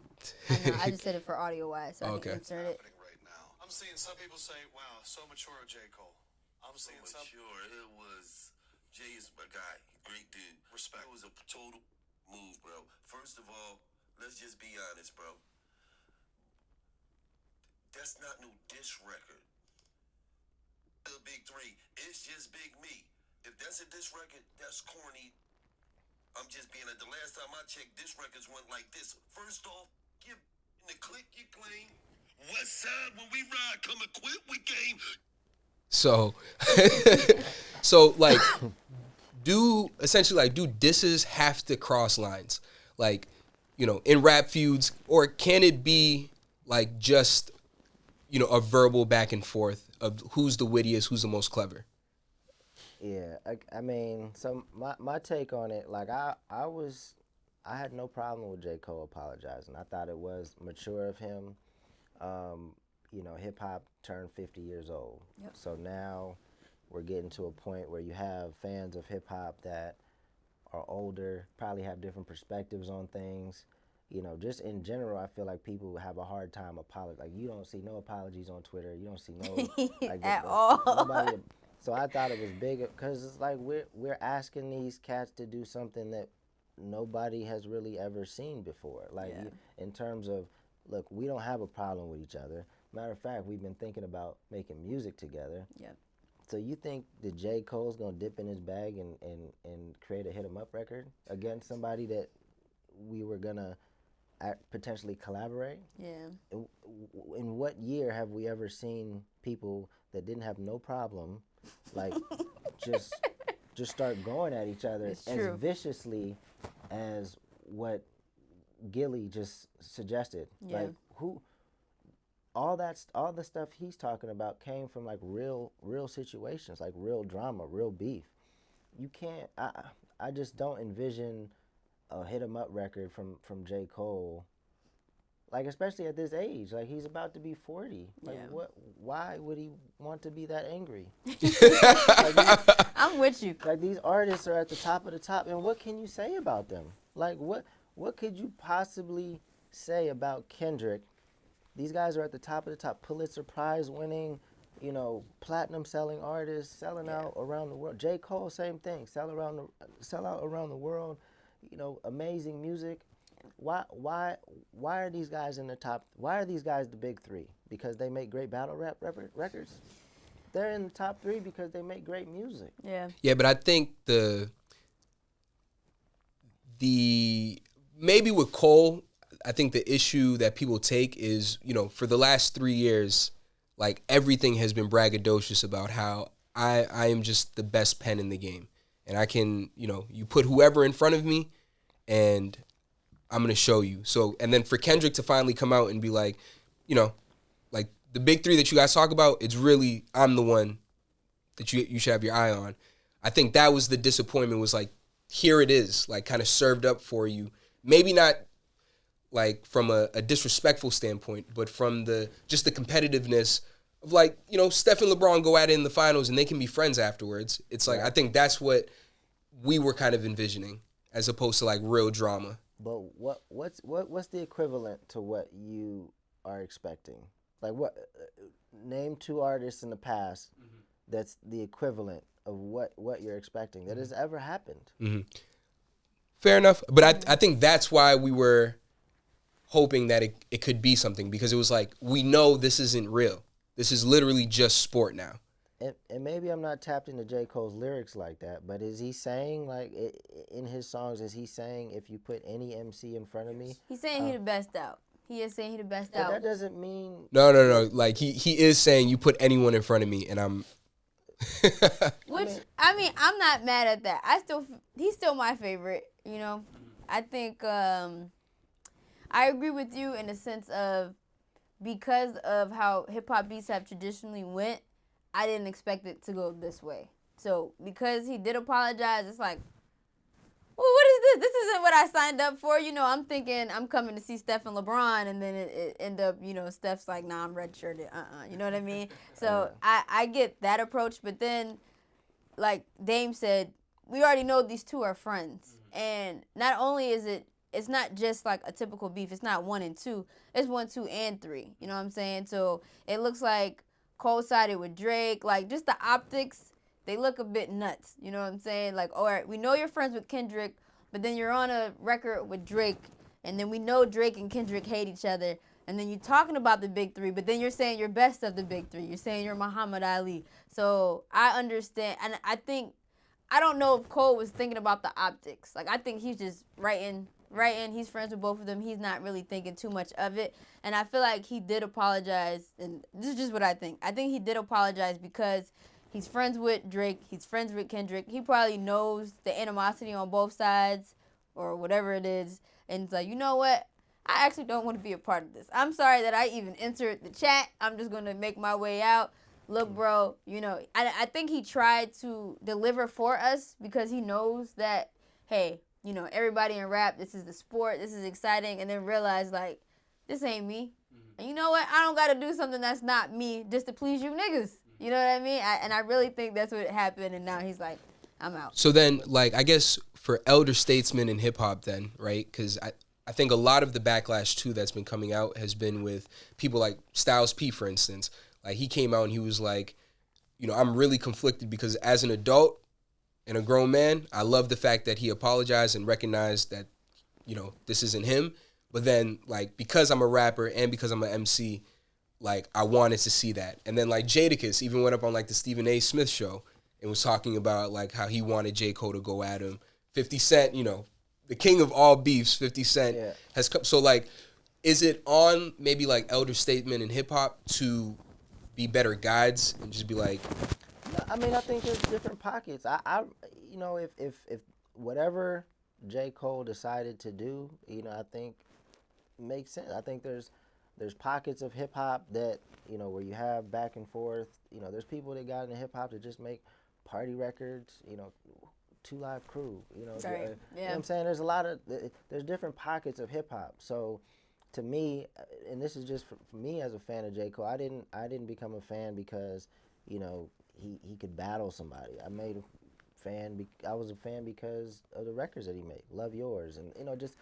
I know, I just did it for audio-wise, so I can insert it. Right now. I'm seeing some people say, wow, so mature of J. Cole. I'm seeing so mature. It was... Jay is my guy. Great dude. Respect. It was a total move, bro. First of all, let's just be honest, bro. That's not no diss record. The Big Three. It's just Big Me. If that's a diss record, that's corny. I'm just being the last time I checked, diss records went like this. First off, give the click you claim. West Side, when we ride, come equipped with game. So, so like, do disses have to cross lines? Like, you know, in rap feuds, or can it be like just, you know, a verbal back and forth of who's the wittiest, who's the most clever? Yeah, I mean, so my take on it, like, I had no problem with J. Cole apologizing. I thought it was mature of him. You know, hip-hop turned 50 years old. Yep. So now we're getting to a point where you have fans of hip-hop that are older, probably have different perspectives on things. You know, just in general, I feel like people have a hard time apologizing. Like, you don't see no apologies on Twitter. You don't see no... like, at all. Nobody, so I thought it was big, because it's like we're asking these cats to do something that nobody has really ever seen before. Like, in terms of, look, we don't have a problem with each other. Matter of fact, we've been thinking about making music together. Yeah. So you think that J. Cole's gonna dip in his bag and create a hit 'em up record against somebody that we were gonna potentially collaborate? Yeah. In what year have we ever seen people that didn't have no problem, like, just start going at each other as viciously as what Gilly just suggested? Yeah. Like, who? All the stuff he's talking about came from, like, real situations, like real drama, real beef. You can't. I just don't envision a hit 'em up record from J. Cole, like, especially at this age. Like, he's about to be 40. Like, what? Why would he want to be that angry? Like, I'm with you. Like, these artists are at the top of the top, and what can you say about them? Like, what could you possibly say about Kendrick? These guys are at the top of the top, Pulitzer Prize winning, you know, platinum selling artists, selling out around the world. J. Cole, same thing, sell out around the world. You know, amazing music. Why are these guys in the top? Why are these guys the Big Three? Because they make great battle rap records? They're in the top 3 because they make great music. Yeah. Yeah, but I think the maybe with Cole, I think the issue that people take is, you know, for the last 3 years, like, everything has been braggadocious about how I am just the best pen in the game. And I can, you know, you put whoever in front of me and I'm going to show you. So, and then for Kendrick to finally come out and be like, you know, like, the Big Three that you guys talk about, it's really, I'm the one that you should have your eye on. I think that was the disappointment, was like, here it is, like, kind of served up for you. Maybe not, like, from a disrespectful standpoint, but from the competitiveness of, like, you know, Steph and LeBron go at it in the finals and they can be friends afterwards. It's like, I think that's what we were kind of envisioning, as opposed to, like, real drama. But what's the equivalent to what you are expecting? Like, what? Name 2 artists in the past that's the equivalent of what you're expecting that has ever happened. Mm-hmm. Fair enough, but I think that's why we were hoping that it could be something, because it was like, we know this isn't real. This is literally just sport now. and maybe I'm not tapped into J. Cole's lyrics like that, but is he saying, like, in his songs, is he saying if you put any MC in front of me? He's saying he the best out. He is saying he the best But out. that doesn't mean... No. Like, he is saying you put anyone in front of me, and I'm... Which, I mean, I'm not mad at that. He's still my favorite, you know? I think, I agree with you in the sense of, because of how hip-hop beats have traditionally went, I didn't expect it to go this way. So, because he did apologize, it's like, well, what is this? This isn't what I signed up for. You know, I'm thinking I'm coming to see Steph and LeBron, and then it end up, you know, Steph's like, nah, I'm redshirted. You know what I mean? So, I get that approach, but then, like Dame said, we already know these two are friends. And not only is it's not just like a typical beef. It's not 1 and 2. It's 1, 2, and 3. You know what I'm saying? So it looks like Cole sided with Drake. Like, just the optics, they look a bit nuts. You know what I'm saying? Like, all right, we know you're friends with Kendrick, but then you're on a record with Drake, and then we know Drake and Kendrick hate each other. And then you're talking about the big three, but then you're saying you're best of the big three. You're saying you're Muhammad Ali. So I understand, and I don't know if Cole was thinking about the optics. Like, I think he's just writing. He's friends with both of them. He's not really thinking too much of it. And I feel like he did apologize, and this is just what I think. I think he did apologize because he's friends with Drake. He's friends with Kendrick. He probably knows the animosity on both sides or whatever it is. And it's like, you know what? I actually don't want to be a part of this. I'm sorry that I even entered the chat. I'm just going to make my way out. Look, bro, you know, I think he tried to deliver for us because he knows that, hey, you know, everybody in rap, this is the sport, this is exciting, and then realize, like, this ain't me. And you know what? I don't got to do something that's not me just to please you niggas. You know what I mean? And I really think that's what happened, and now he's like, I'm out. So then, like, I guess for elder statesmen in hip-hop then, right? Because I think a lot of the backlash, too, that's been coming out has been with people like Styles P, for instance. Like, he came out and he was like, you know, I'm really conflicted because as an adult and a grown man, I love the fact that he apologized and recognized that, you know, this isn't him. But then, like, because I'm a rapper and because I'm an MC, like, I wanted to see that. And then, like, Jadakiss even went up on, like, the Stephen A. Smith show and was talking about, like, how he wanted J. Cole to go at him. 50 Cent, you know, the king of all beefs, 50 Cent, has come. So, like, is it on maybe, like, elder statesmen in hip-hop to be better guides and just be like... I mean, I think there's different pockets. I you know, if whatever J. Cole decided to do, you know, I think makes sense. I think there's pockets of hip hop that, you know, where you have back and forth. You know, there's people that got into hip hop to just make party records. You know, 2 Live Crew. You know, Right. You know what I'm saying? There's different pockets of hip hop. So to me, and this is just for me as a fan of J. Cole, I didn't become a fan because, you know, he could battle somebody. I was a fan because of the records that he made, Love Yours, and, you know, just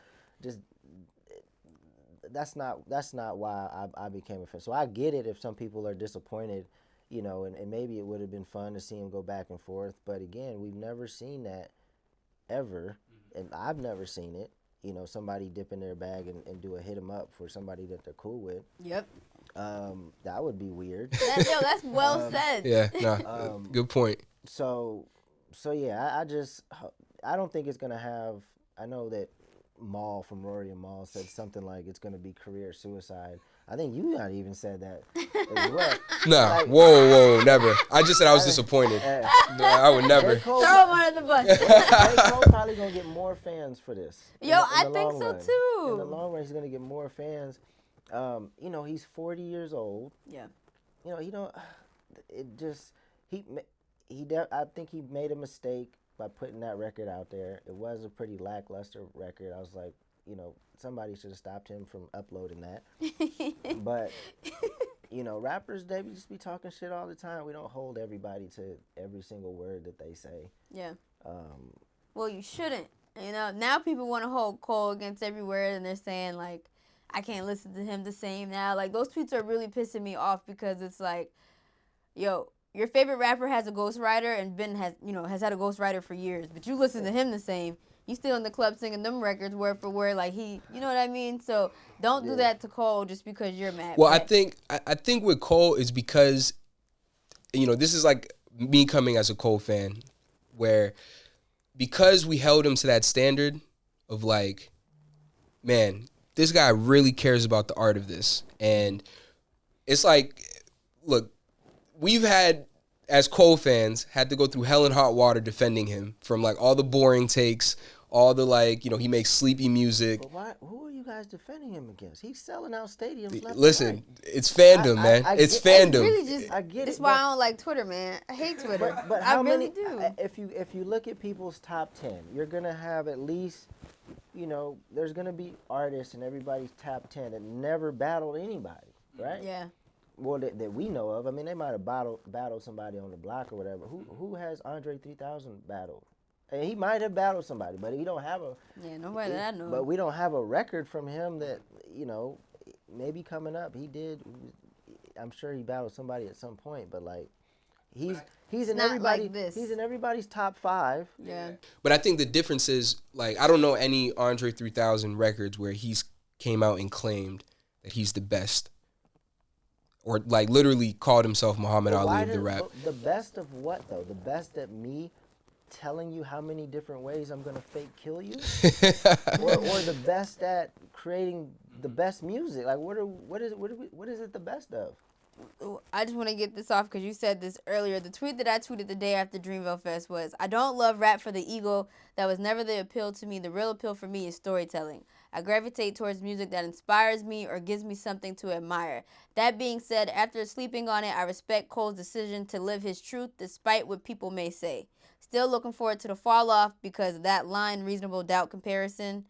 that's not why I became a fan. So I get it if some people are disappointed, you know, and maybe it would have been fun to see him go back and forth. But again, we've never seen that ever, and I've never seen it. You know, somebody dip in their bag and do a hit 'em up for somebody that they're cool with. Yep. That would be weird. That's well said. Yeah, no, good point. So yeah, I don't think it's gonna have. I know that Maul from Rory and Maul said something like it's gonna be career suicide. I think you not even said that as well. Nah, like, whoa, never. I just said I was disappointed. I would never. Throw him under the bus. J. Cole probably gonna get more fans for this. I think so run. too. In the long run, he's gonna get more fans. You know, he's 40 years old. Yeah. You know, he don't. It just I think he made a mistake by putting that record out there. It was a pretty lackluster record. I was like, you know, somebody should have stopped him from uploading that. But, you know, rappers, they just be talking shit all the time. We don't hold everybody to every single word that they say. Yeah. Well, you shouldn't. You know, now people want to hold Cole against every word, and they're saying, like, I can't listen to him the same now. Like, those tweets are really pissing me off because it's like, yo, your favorite rapper has a ghostwriter and Ben has had a ghostwriter for years, but you listen to him the same. You still in the club singing them records word for word, like you know what I mean? So don't do that to Cole just because you're mad. Well, I think with Cole is because this is like me coming as a Cole fan, where because we held him to that standard of like, man, this guy really cares about the art of this. And it's like, look, we've had, as Cole fans, had to go through hell and hot water defending him from like all the boring takes, all the like, he makes sleepy music. But who are you guys defending him against? He's selling out stadiums left Listen, and right. it's fandom, man. It's fandom. Really just, I get that's it, why but- I don't like Twitter, man. I hate Twitter. But I how really many? do. If you look at people's top 10, you're gonna have at least, there's gonna be artists in everybody's top 10 that never battled anybody, right? Yeah. Well, that we know of. I mean, they might have battled somebody on the block or whatever. Who has Andre 3000 battled? And he might have battled somebody, but he don't have a. Yeah, nobody that I know. But we don't have a record from him that maybe coming up. He did. I'm sure he battled somebody at some point, but like, he's in not everybody. like this. He's in everybody's top 5. Yeah. But I think the difference is, like, I don't know any Andre 3000 records where he's came out and claimed that he's the best. Or, like, literally called himself Muhammad But Ali why of the does- rap. The best of what, though? The best at me telling you how many different ways I'm going to fake kill you? or the best at creating the best music? Like, what is it the best of? I just want to get this off because you said this earlier. The tweet that I tweeted the day after Dreamville Fest was, I don't love rap for the ego. That was never the appeal to me. The real appeal for me is storytelling. I gravitate towards music that inspires me or gives me something to admire. That being said, after sleeping on it, I respect Cole's decision to live his truth despite what people may say. Still looking forward to the fall off because that line, reasonable doubt comparison,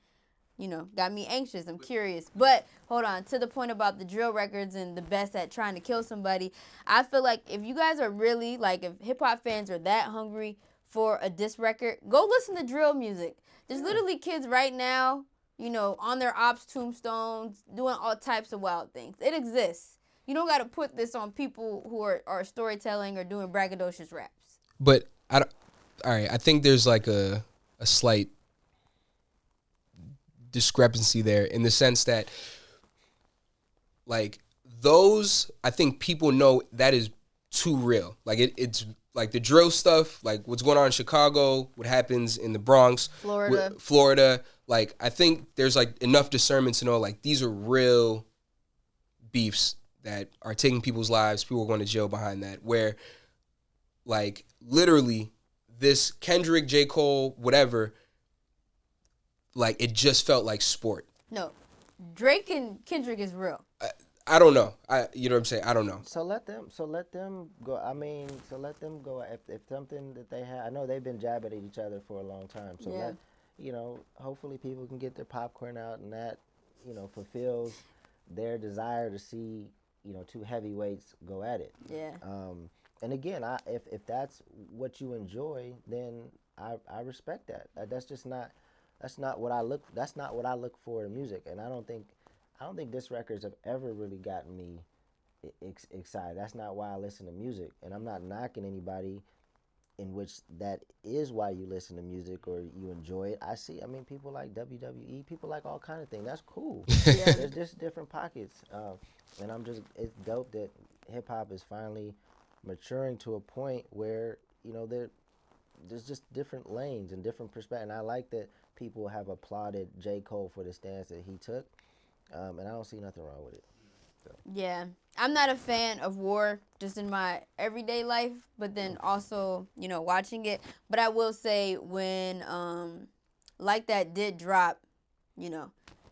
got me anxious. I'm curious. But hold on, to the point about the drill records and the best at trying to kill somebody, I feel like if you guys are really, like, if hip-hop fans are that hungry for a diss record, go listen to drill music. There's literally kids right now, on their ops tombstones, doing all types of wild things. It exists. You don't got to put this on people who are storytelling or doing braggadocious raps. But, all right, I think there's, like, a slight discrepancy there in the sense that, like, those, I think people know that is too real. Like, it's like the drill stuff, like what's going on in Chicago, what happens in the Bronx, Florida. Like, I think there's like enough discernment to know, like, these are real beefs that are taking people's lives. People are going to jail behind that. Where, like, literally, this Kendrick, J. Cole, whatever, like, it just felt like sport. No, Drake and Kendrick is real. I don't know. You know what I'm saying? I don't know. So let them go. I mean, so let them go. If something that they have, I know they've been jabbing at each other for a long time. So hopefully people can get their popcorn out, and that, fulfills their desire to see, two heavyweights go at it. Yeah. And again, if that's what you enjoy, then I respect that. That's not what I look for in music, and I don't think disc records have ever really gotten me excited. That's not why I listen to music, and I'm not knocking anybody in which that is why you listen to music or you enjoy it. I mean, people like WWE, people like all kind of things. That's cool. Yeah. There's just different pockets, and it's dope that hip hop is finally maturing to a point where there's just different lanes and different perspectives. And I like that people have applauded J. Cole for the stance that he took, and I don't see nothing wrong with it. So. Yeah, I'm not a fan of war just in my everyday life, but then also, watching it. But I will say when, like that did drop,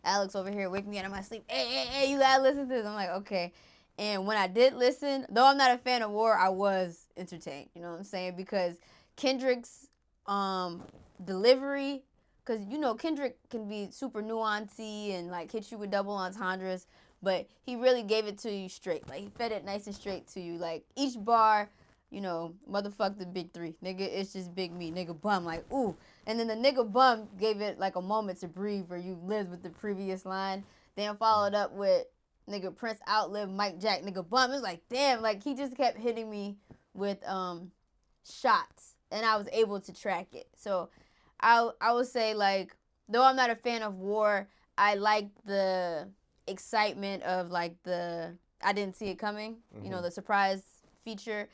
Alex over here wake me out of my sleep. Hey, you gotta listen to this. I'm like, okay. And when I did listen, though I'm not a fan of war, I was entertained. You know what I'm saying? Because Kendrick's delivery, because, Kendrick can be super nuancey and, like, hit you with double entendres, but he really gave it to you straight. Like, he fed it nice and straight to you. Like, each bar, motherfuck the big three. Nigga, it's just big me. Nigga bum. Like, ooh. And then the nigga bum gave it, like, a moment to breathe where you lived with the previous line. Then followed up with nigga Prince outlived Mike Jack. Nigga bum. It was like, damn. Like, he just kept hitting me with shots. And I was able to track it. So I would say, like, though I'm not a fan of war, I like the excitement of, like, I didn't see it coming, the surprise feature.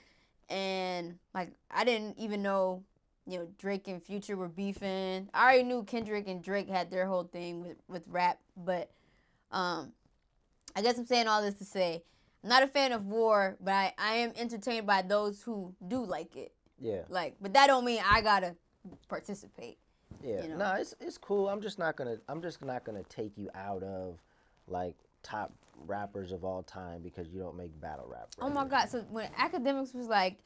and like I didn't even know, Drake and Future were beefing. I already knew Kendrick and Drake had their whole thing with rap, but I guess I'm saying all this to say I'm not a fan of war, but I am entertained by those who do like it. Yeah. Like, but that don't mean I gotta participate. Yeah. No, it's cool. I'm just not gonna take you out of like top rappers of all time because you don't make battle rap. Oh my God! So when Academics was like,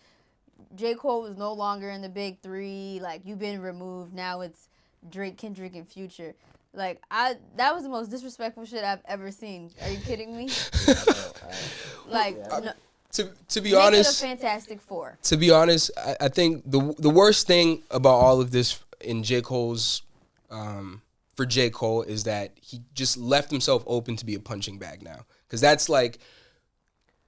J. Cole was no longer in the big three, like you've been removed. Now it's Drake, Kendrick, and Future. Like that was the most disrespectful shit I've ever seen. Are you kidding me? To be honest, it a Fantastic Four. To be honest, I think the worst thing about all of this in J. Cole's for J. Cole is that he just left himself open to be a punching bag now. Because that's like,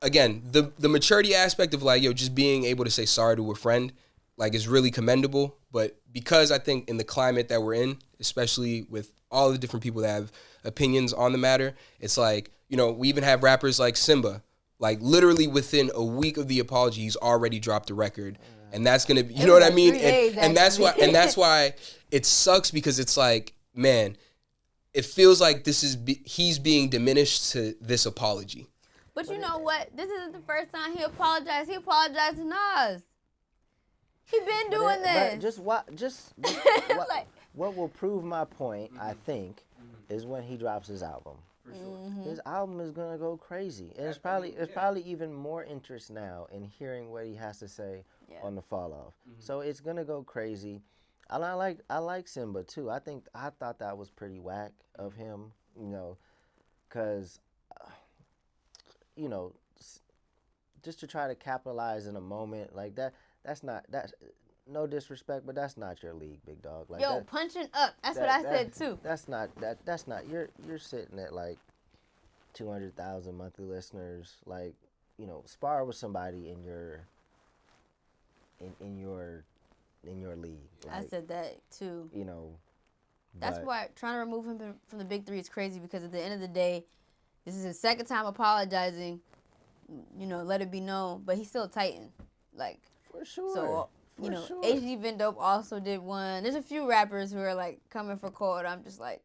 again, the maturity aspect of like, just being able to say sorry to a friend, like, is really commendable. But because I think in the climate that we're in, especially with all the different people that have opinions on the matter, it's like, we even have rappers like Simba. Like, literally within a week of the apology, he's already dropped a record. And that's going to be, you know what I mean? And that's why it sucks, because it's like, man, it feels like he's being diminished to this apology. But you know what? This isn't the first time he apologized. He apologized to Nas. He been doing this. But what will prove my point, I think, is when he drops his album. Mm-hmm. His album is gonna go crazy, and it's probably even more interest now in hearing what he has to say on the fall off. Mm-hmm. So it's gonna go crazy. And I like Simba too. I thought that was pretty whack of him, because just to try to capitalize in a moment like that. That's no disrespect, but that's not your league, big dog. Like, punching up. That's what I said too. That's not. You're sitting at like 200,000 monthly listeners. Like, spar with somebody in your league. Like, I said that too. That's but why trying to remove him from the big three is crazy, because at the end of the day, this is his second time apologizing. Let it be known, but he's still a Titan. Like, for sure. So, HG Vendope also did one. There's a few rappers who are like coming for Cole, and I'm just like,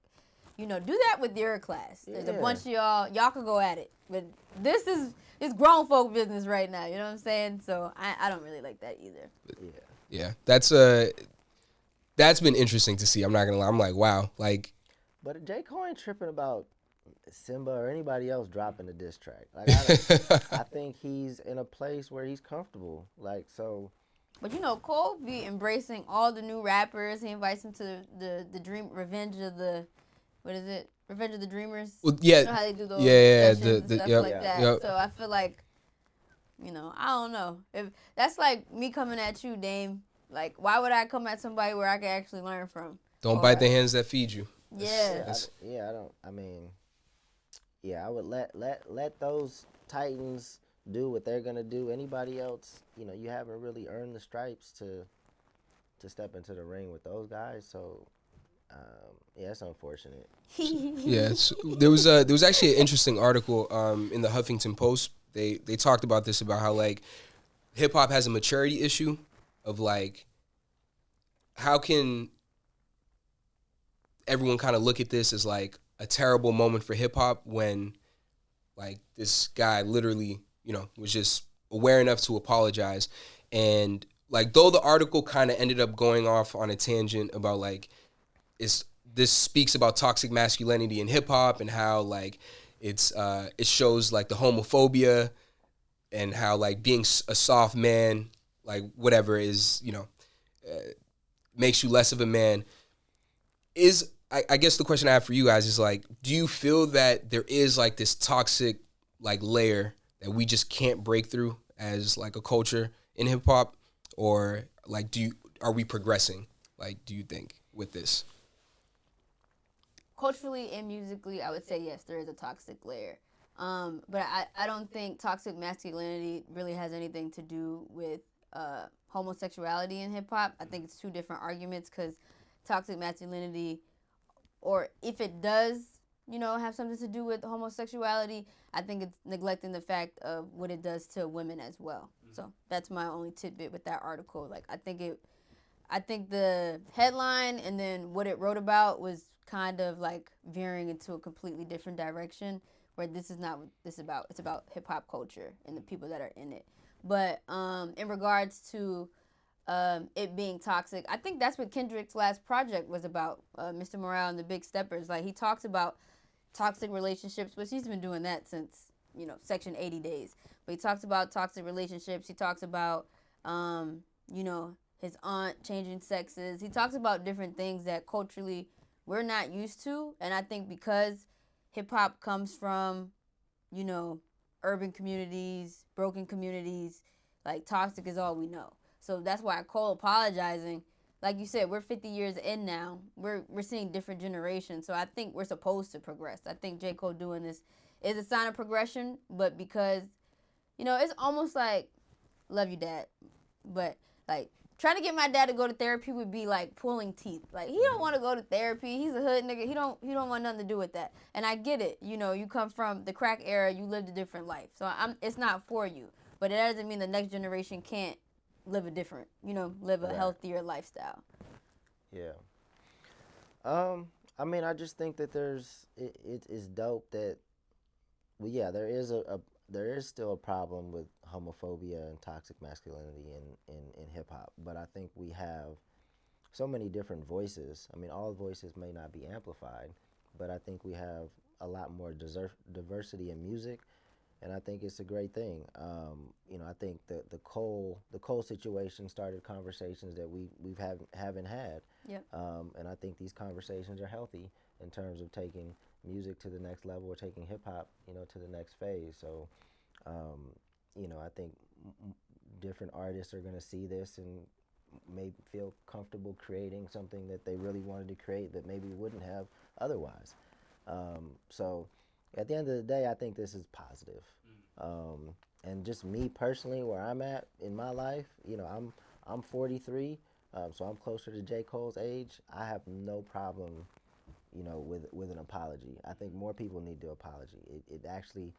do that with your class. There's a bunch of y'all could go at it. But this is grown folk business right now, you know what I'm saying? So I don't really like that either. Yeah. That's been interesting to see. I'm not gonna lie. I'm like, wow. Like, but J. Cole ain't tripping about Simba or anybody else dropping a diss track. Like, I think he's in a place where he's comfortable. Like, so. But Cole be embracing all the new rappers. He invites them to the Revenge of the Dreamers. Well, yeah. You know how they do those sessions and stuff like that. Yep. So I feel like, I don't know. If that's like me coming at you, Dame. Like, why would I come at somebody where I can actually learn from? Don't bite the hands that feed you. Yeah. I would let those Titans do what they're gonna do. Anybody else, you haven't really earned the stripes to step into the ring with those guys. So, it's unfortunate. Yeah, there was actually an interesting article in the Huffington Post. They talked about this, about how like hip hop has a maturity issue of like, how can everyone kind of look at this as like a terrible moment for hip hop when like this guy literally, was just aware enough to apologize. And like, though the article kind of ended up going off on a tangent about like, this speaks about toxic masculinity in hip hop and how like it shows like the homophobia and how like being a soft man, like whatever is, makes you less of a man. I guess the question I have for you guys is like, do you feel that there is like this toxic like layer that we just can't break through as like a culture in hip hop, or like are we progressing? Like, do you think with this? Culturally and musically, I would say yes, there is a toxic layer. But I don't think toxic masculinity really has anything to do with homosexuality in hip hop. I think it's two different arguments, because toxic masculinity, or if it does, have something to do with homosexuality, I think it's neglecting the fact of what it does to women as well. So that's my only tidbit with that article. Like I think the headline and then what it wrote about was kind of like veering into a completely different direction where this is not what this is about. It's about hip hop culture and the people that are in it. But in regards to it being toxic, I think that's what Kendrick's last project was about. Mr. Morale and the Big Steppers. Like he talks about toxic relationships, but he's been doing that since Section 80 days. But he talks about toxic relationships. He talks about his aunt changing sexes. He talks about different things that culturally we're not used to. And I think because hip hop comes from, urban communities, broken communities, like toxic is all we know. So that's why Cole apologizing, like you said, we're 50 years in now. We're seeing different generations. So I think we're supposed to progress. I think J. Cole doing this is a sign of progression, but because, it's almost like, love you, Dad, but like, trying to get my dad to go to therapy would be like pulling teeth. Like he don't want to go to therapy. He's a hood nigga. He don't want nothing to do with that. And I get it. You come from the crack era. You lived a different life. So it's not for you. But it doesn't mean the next generation can't live a different, live a healthier lifestyle. Yeah. I mean, I just think that it is dope that, well, yeah, there is still a problem with homophobia and toxic masculinity in hip hop, but I think we have so many different voices. I mean, all voices may not be amplified, but I think we have a lot more diversity in music, and I think it's a great thing. I think the Cole situation started conversations that haven't had. Yep. And I think these conversations are healthy in terms of taking music to the next level or taking hip hop, to the next phase. So, I think different artists are going to see this and may feel comfortable creating something that they really wanted to create that maybe wouldn't have otherwise. So at the end of the day, I think this is positive. And just me personally, where I'm at in my life, I'm 43, so I'm closer to J. Cole's age. I have no problem, with an apology. I think more people need to apology. It actually,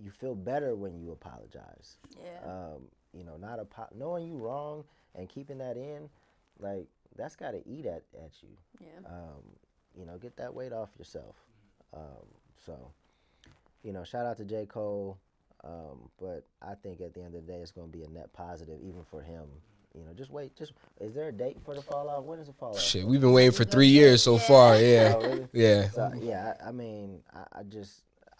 you feel better when you apologize. Yeah. Not knowing you wrong and keeping that in, like that's got to eat at you. Yeah. Get that weight off yourself. So, shout out to J. Cole. But I think at the end of the day, it's going to be a net positive, even for him. Just wait. Is there a date for the fallout? When is the fallout? Shit, we've been waiting for 3 years so far. Yeah, Oh, really? yeah. So yeah, I mean,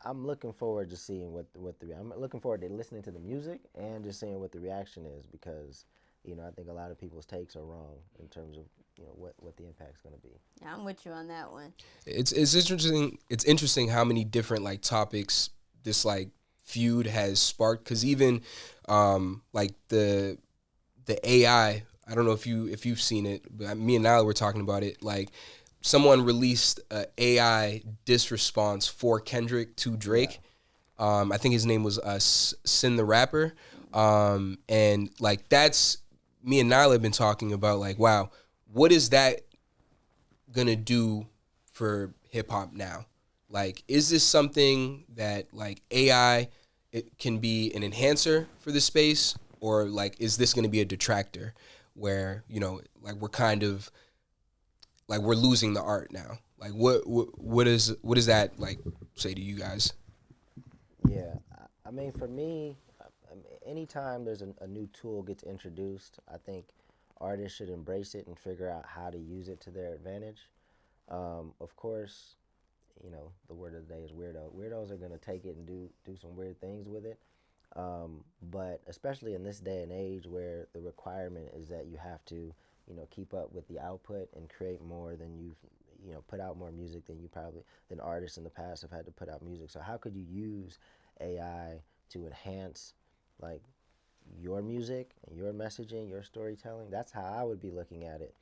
I'm looking forward to seeing I'm looking forward to listening to the music and just seeing what the reaction is, because I think a lot of people's takes are wrong in terms of what the impact's going to be. Yeah, I'm with you on that one. It's interesting. It's interesting how many different like topics this like feud has sparked. Because even like the AI. I don't know if you've seen it, but me and Nyla were talking about it. Like someone released a AI diss response for Kendrick to Drake. Yeah. I think his name was Sin the Rapper. And like that's me and Nyla have been talking about like, wow, what is that gonna do for hip hop now? Like, is this something that like AI it can be an enhancer for the space, or like is this gonna be a detractor where like we're kind of like we're losing the art now? Like what does that like say to you guys? Yeah, I mean, for me, anytime there's a new tool gets introduced, I think artists should embrace it and figure out how to use it to their advantage. Of course, the word of the day is weirdo. Weirdos are gonna take it and do some weird things with it. But especially in this day and age where the requirement is that you have to, keep up with the output and create more than put out more music than artists in the past have had to put out music. So how could you use AI to enhance like your music and your messaging, your storytelling? That's how I would be looking at it,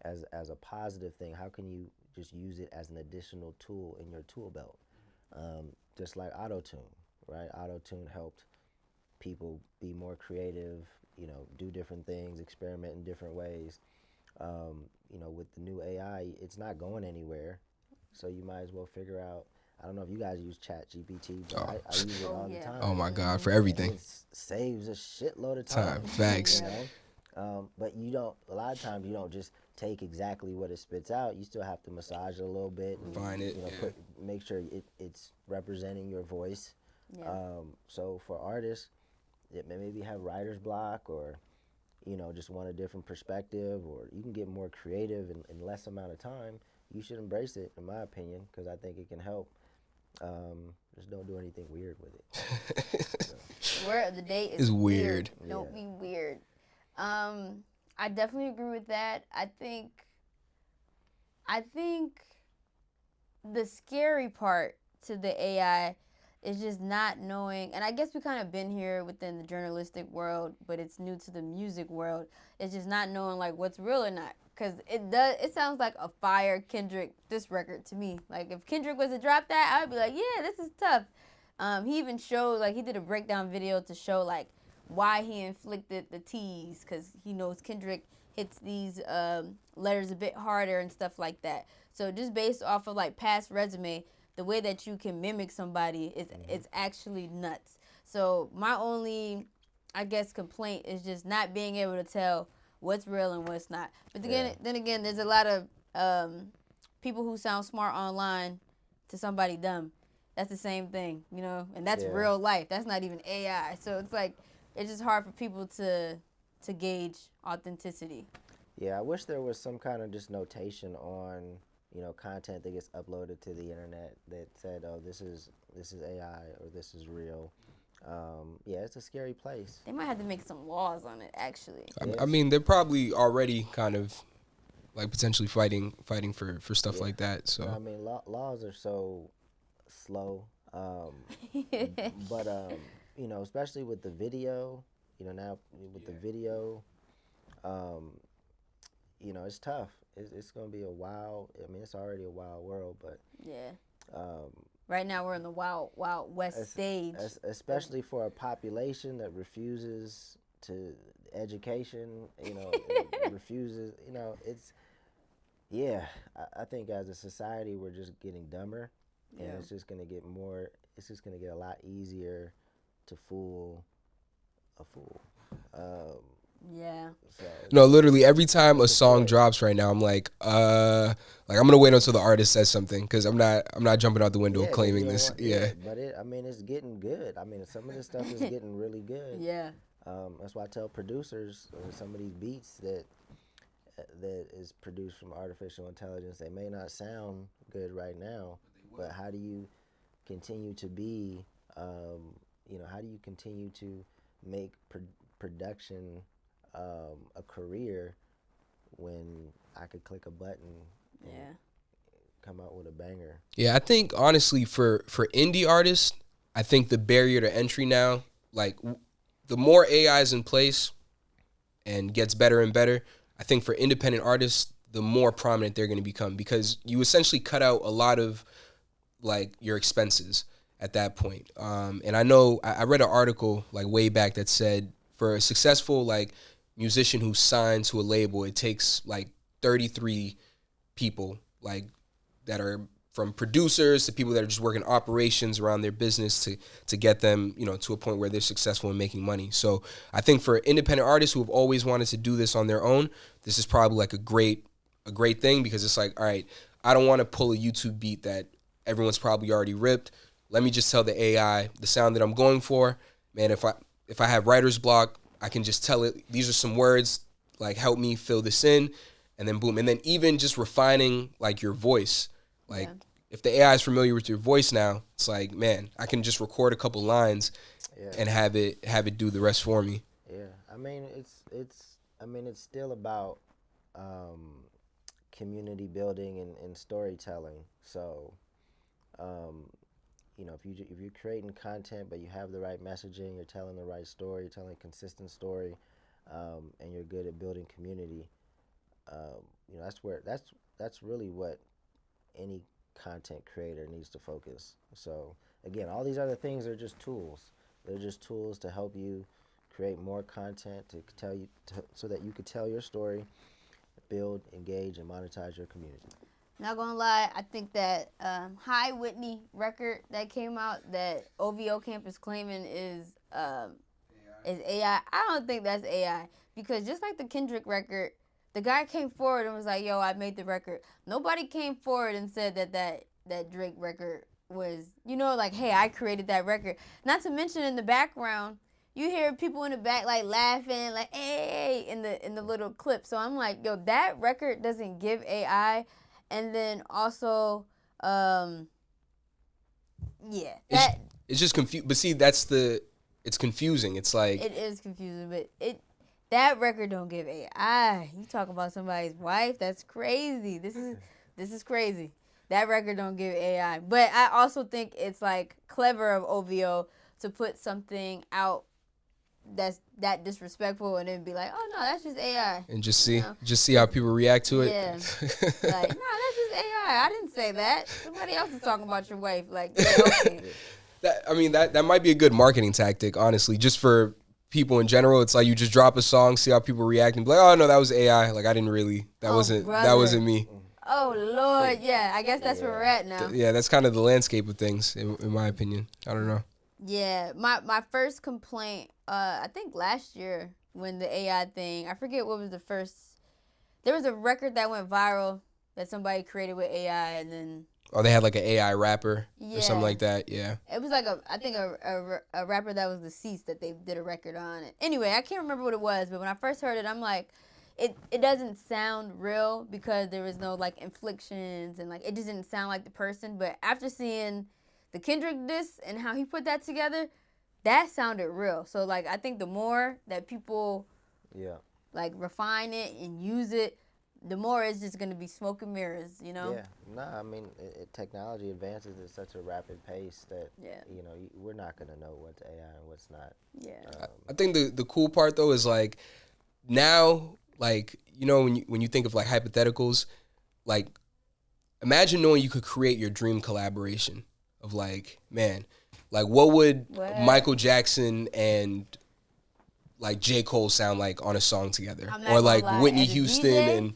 as a positive thing. How can you just use it as an additional tool in your tool belt? Just like auto-tune, right? Auto-tune helped people be more creative, do different things, experiment in different ways. With the new AI, it's not going anywhere, so you might as well figure out I don't know if you guys use Chat GPT, but I use it all the time. Oh my God, for And everything. it saves a shitload of time. Facts. But you don't. A lot of times you don't just take exactly what it spits out. You still have to massage it a little bit, and, Refine it, make sure it's representing your voice. Yeah. So for artists, it may maybe have writer's block, or just want a different perspective, or you can get more creative in less amount of time. You should embrace it, in my opinion, because I think it can help. Just don't do anything weird with it. Word of the day is weird. Don't be weird. I definitely agree with that. I think the scary part to the AI is just not knowing, and I guess we kind of been here within the journalistic world, but it's new to the music world. It's just not knowing like what's real or not. Cause it sounds like a fire Kendrick diss record to me. Like if Kendrick was to drop that, I'd be like, yeah, this is tough. He even showed, like he did a breakdown video to show like why he inflicted the T's, cause he knows Kendrick hits these letters a bit harder and stuff like that. So just based off of like past resume, the way that you can mimic somebody is it's actually nuts. So my only, I guess, complaint is just not being able to tell what's real and what's not. But then again, there's a lot of people who sound smart online to somebody dumb. That's the same thing, and that's real life. That's not even AI. So it's like it's just hard for people to gauge authenticity. Yeah, I wish there was some kind of just notation on content that gets uploaded to the internet that said, oh, this is AI or this is real. Yeah, it's a scary place. They might have to make some laws on it, actually. I mean, they're probably already kind of like potentially fighting for stuff like that. So I mean, laws are so slow, but especially with the video, now with the video, it's tough. It's gonna be a wild. I mean, it's already a wild world, but right now we're in the wild west stage. Especially for a population that refuses to education, refuses. It's I think as a society we're just getting dumber, and it's just gonna get more. It's just gonna get a lot easier to fool a fool. So, no, literally every time a song drops right now, I'm like I'm gonna wait until the artist says something, because I'm not jumping out the window claiming this. But it's getting good. I mean, some of this stuff is getting really good. Yeah. That's why I tell producers some of these beats that is produced from artificial intelligence, they may not sound good right now, but how do you continue to be, how do you continue to make production a career when I could click a button and come out with a banger? Yeah, I think honestly for indie artists, I think the barrier to entry now, like the more AI is in place and gets better and better, I think for independent artists, the more prominent they're going to become, because you essentially cut out a lot of like your expenses at that point. And I know I read an article like way back that said for a successful like musician who signs to a label, it takes like 33 people like that are from producers to people that are just working operations around their business to get them, to a point where they're successful in making money. So I think for independent artists who have always wanted to do this on their own, this is probably like a great thing, because it's like, all right, I don't want to pull a YouTube beat that everyone's probably already ripped. Let me just tell the AI the sound that I'm going for. Man, if I have writer's block, I can just tell it, these are some words, like help me fill this in, and then boom. And then even just refining like your voice. Like if the AI is familiar with your voice now, it's like, man, I can just record a couple lines and have it do the rest for me. Yeah, I mean it's still about community building and storytelling. So, if you're creating content but you have the right messaging, you're telling the right story, you're telling a consistent story, and you're good at building community, that's really what any content creator needs to focus. So again, all these other things are just tools. They're just tools to help you create more content to tell you so that you could tell your story, build, engage, and monetize your community. Not gonna lie, I think that Hi Whitney record that came out that OVO Camp is claiming is AI. I don't think that's AI because just like the Kendrick record, the guy came forward and was like, "Yo, I made the record." Nobody came forward and said that Drake record was, like, "Hey, I created that record." Not to mention in the background, you hear people in the back like laughing, like "Hey" in the little clip. So I'm like, "Yo, that record doesn't give AI." And then also, yeah, it's just confused. But see, it's confusing. It's like it is confusing, but that record don't give AI. You talk about somebody's wife? That's crazy. This is crazy. That record don't give AI. But I also think it's like clever of OVO to put something out that's that disrespectful and then be like, "Oh no, that's just AI." and just see how people react to it. Yeah. Like, no, that's just AI. I didn't say that. Somebody else is talking about your wife. Like, yeah, okay. That might be a good marketing tactic, honestly, just for people in general. It's like you just drop a song, see how people react, and be like, "Oh no, that was AI. Like I didn't really. That wasn't me." Oh Lord, yeah. I guess that's where we're at now. Yeah, that's kind of the landscape of things, in my opinion. I don't know. Yeah, my first complaint, I think last year when the AI thing, I forget what was the first. There was a record that went viral that somebody created with AI, and then Oh, they had like an AI rapper yeah, or something like that. Yeah. it was like I think a rapper that was deceased that they did a record on. Anyway, I can't remember what it was, but when I first heard it, I'm like, it doesn't sound real because there was no like inflections and like it just didn't sound like the person. But after seeing the Kendrick diss and how he put that together, that sounded real. So like I think the more that people like refine it and use it, the more it's just gonna be smoke and mirrors, Yeah, nah, I mean, technology advances at such a rapid pace that, we're not going to know what's AI and what's not. Yeah. I think the cool part though is like now, like when you think of like hypotheticals, like imagine knowing you could create your dream collaboration of like, man, like what would Michael Jackson and like J. Cole sound like on a song together, or like Whitney Houston and.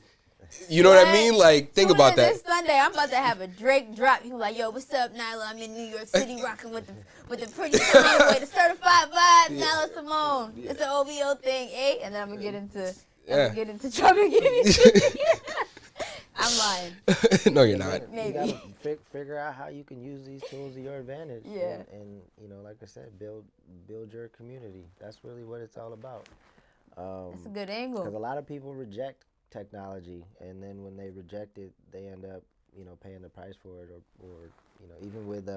You know what I mean? Like, think about that. This Sunday, I'm about to have a Drake drop. He was like, "Yo, what's up, Nyla? I'm in New York City rocking with the pretty song, with the certified vibe, Nyla Symone. It's an OVO thing, eh?" And then I'm gonna get into trouble. I'm lying. No, you're not. Maybe. You gotta figure out how you can use these tools to your advantage. Yeah. And like I said, build your community. That's really what it's all about. That's a good angle. Because a lot of people reject technology, and then when they reject it, they end up, paying the price for it, or even with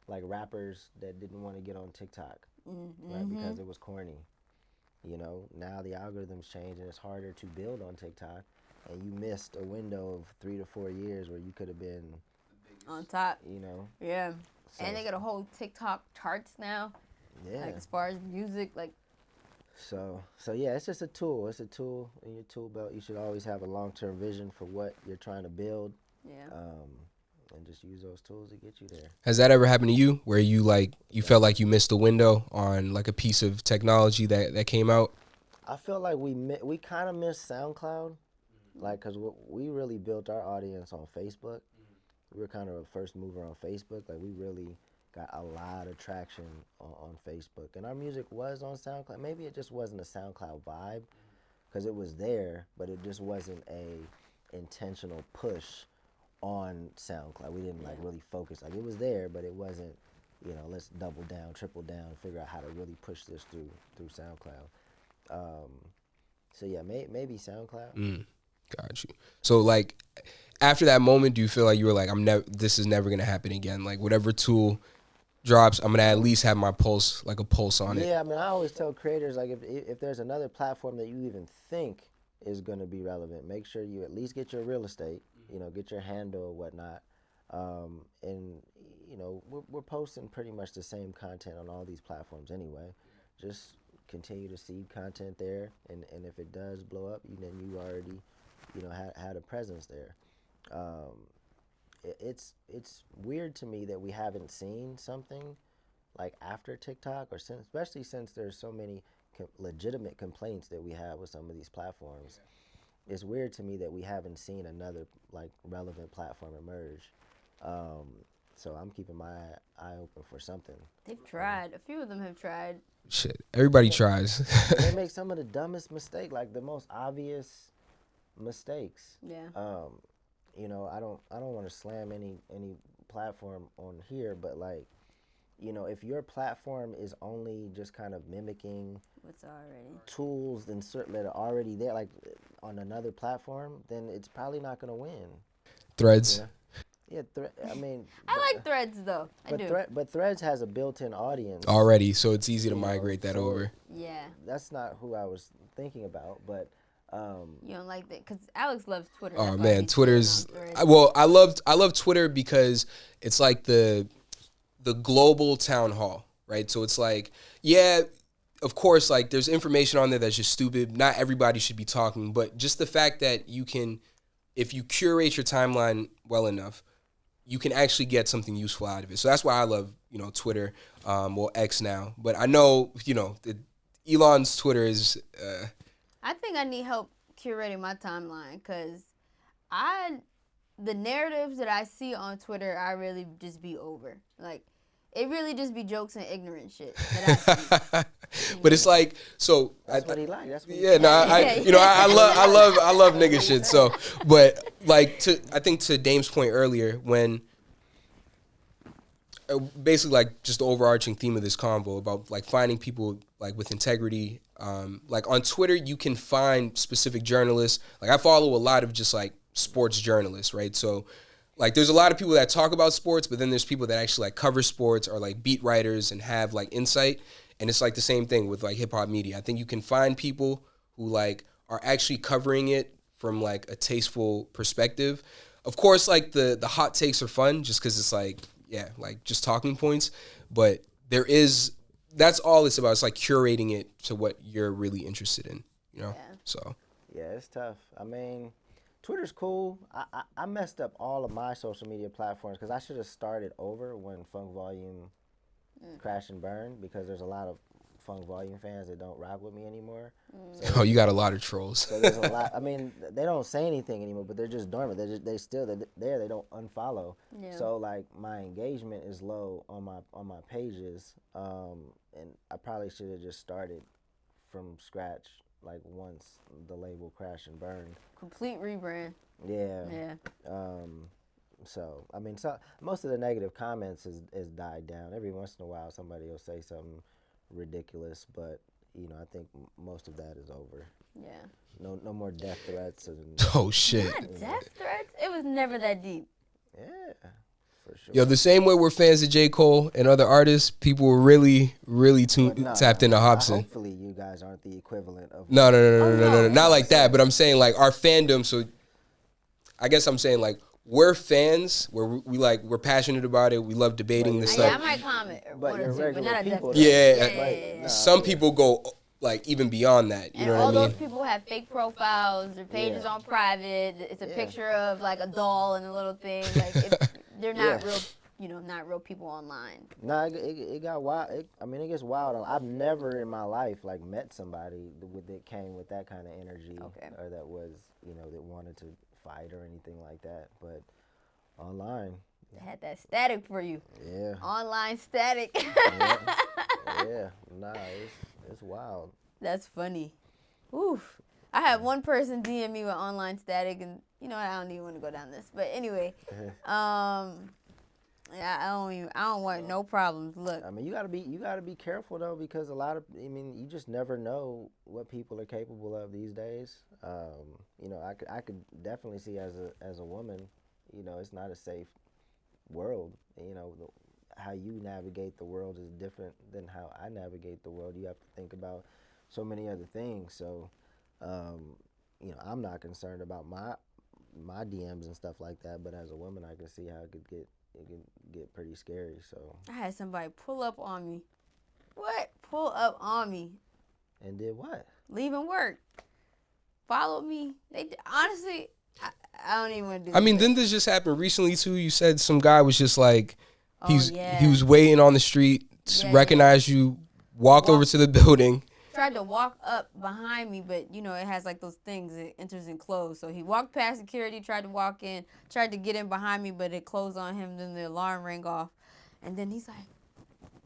like rappers that didn't want to get on TikTok, right, because it was corny. Now the algorithms change and it's harder to build on TikTok, and you missed a window of 3 to 4 years where you could have been on top. Yeah. So, and they got a whole TikTok charts now. Yeah. Like as far as music, like. So yeah, it's just a tool. It's a tool in your tool belt. You should always have a long-term vision for what you're trying to build. Yeah. And just use those tools to get you there. Has that ever happened to you, where you felt like you missed a window on like a piece of technology that came out? I feel like we kind of missed SoundCloud, like, because we really built our audience on Facebook. We were kind of a first mover on Facebook. Like, we really got a lot of traction on Facebook. And our music was on SoundCloud. Maybe it just wasn't a SoundCloud vibe, because it was there, but it just wasn't a intentional push on SoundCloud. We didn't like really focus. Like, it was there, but it wasn't, let's double down, triple down, figure out how to really push this through SoundCloud. So yeah, maybe SoundCloud. Got you. So like, after that moment, do you feel like you were like, this is never gonna happen again? Like, whatever tool drops, I'm gonna at least have my pulse on it. Yeah, I mean, I always tell creators, like, if there's another platform that you even think is gonna be relevant, make sure you at least get your real estate, get your handle or whatnot. And we're posting pretty much the same content on all these platforms anyway. Just continue to seed content there, and if it does blow up, then you already had a presence there. It's weird to me that we haven't seen something like after TikTok, or especially since there's so many legitimate complaints that we have with some of these platforms. it's weird to me that we haven't seen another like relevant platform emerge. So I'm keeping my eye open for something. They've tried. A few of them have tried. Shit, everybody tries. They make some of the dumbest mistakes, like the most obvious mistakes. Yeah. You know, I don't want to slam any platform on here, but like, you know, if your platform is only just kind of mimicking What's already tools that are already there, like on another platform, then it's probably not going to win. Threads. Yeah. I mean, I like Threads though. I do. But Threads has a built-in audience Already, so it's easy to migrate that so over. Yeah. That's not who I was thinking about, but You don't like that because Alex loves Twitter. Oh That's why man, he's Twitter's. on Threads. I love Twitter because it's like the global town hall, right? So it's like, yeah, of course, like there's information on there that's just stupid. Not everybody should be talking, but just the fact that you can, if you curate your timeline well enough, you can actually get something useful out of it. So that's why I love, Twitter, well, X now. But I know, Elon's Twitter is. I think I need help curating my timeline because the narratives that I see on Twitter, I really just be over. Like, it really just be jokes and ignorant shit that I see. But it's like, so that's what he likes. That's what he yeah, no, I love nigga shit. So, but like I think to Dame's point earlier, when basically like just the overarching theme of this convo about like finding people like with integrity. Like on Twitter, you can find specific journalists. Like I follow a lot of just like sports journalists, right? So like there's a lot of people that talk about sports, but then there's people that actually like cover sports or like beat writers and have like insight. And it's like the same thing with like HipHop Media. I think you can find people who like are actually covering it from like a tasteful perspective. Of course, like the hot takes are fun just because it's like, yeah, like just talking points. But that's all it's about. It's like curating it to what you're really interested in, Yeah. So. Yeah, it's tough. I mean, Twitter's cool. I messed up all of my social media platforms because I should have started over when Funk Volume crashed and burned because there's a lot of Funk Volume fans that don't rock with me anymore. So, you got a lot of trolls. So there's a lot. I mean, they don't say anything anymore, but they're just dormant. They're still there. They don't unfollow. Yeah. So like my engagement is low on my pages, and I probably should have just started from scratch. Like once the label crashed and burned. Complete rebrand. Yeah. Yeah. So I mean, most of the negative comments has died down. Every once in a while, somebody will say something ridiculous, but I think most of that is over. Yeah. No more death threats. Oh shit. Not death threats. It was never that deep. Yeah. For sure. Yo, the same way we're fans of J. Cole and other artists, people were really, really tapped into Hobson. Hopefully, you guys aren't the equivalent of. No, not like that. But I'm saying like our fandom. So, I guess I'm saying like we're fans. We're passionate about it. We love debating this Yeah, I stuff. might comment. But you're regular not a death people. threat. Yeah. Some people go like even beyond that. You And know all what I mean? those people have fake profiles. Their pages on private. It's a picture of like a doll and a little thing. Like they're not real. Not real people online. Nah, it got wild. It gets wild. I've never in my life like met somebody that came with that kind of energy, or that was that wanted to fight or anything like that. But online, They had that static for you. yeah, Online static. yeah, nah, it's wild. That's funny. Oof. I had one person DM me with online static, and I don't even want to go down this. But anyway, yeah, I don't want no problems. Look, I mean, you gotta be careful though, because you just never know what people are capable of these days. I could definitely see as a woman, it's not a safe world. How you navigate the world is different than how I navigate the world. You have to think about so many other things. So, I'm not concerned about my DMs and stuff like that. But as a woman, I can see how it can get pretty scary. So I had somebody pull up on me. What? Pull up on me. And did what? Leaving work. Followed me. Honestly, I don't even want to do I mean, didn't this just happen recently too? You said some guy was just like, he was waiting on the street, recognized you, walked over to the building. tried to walk up behind me, but, you know, it has, like, those things. It enters and closes. So he walked past security, tried to walk in, tried to get in behind me, but it closed on him. Then the alarm rang off. And then he's like,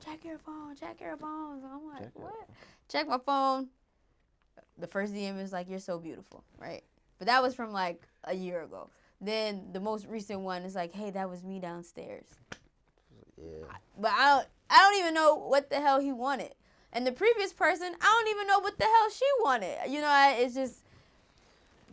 check your phone, check your phone. So I'm like, what? Check my phone. The first DM is like, you're so beautiful, right? But that was from, like, a year ago. Then the most recent one is like, hey, that was me downstairs. Yeah. But I don't even know what the hell he wanted. And the previous person, I don't even know what the hell she wanted. You know, it's just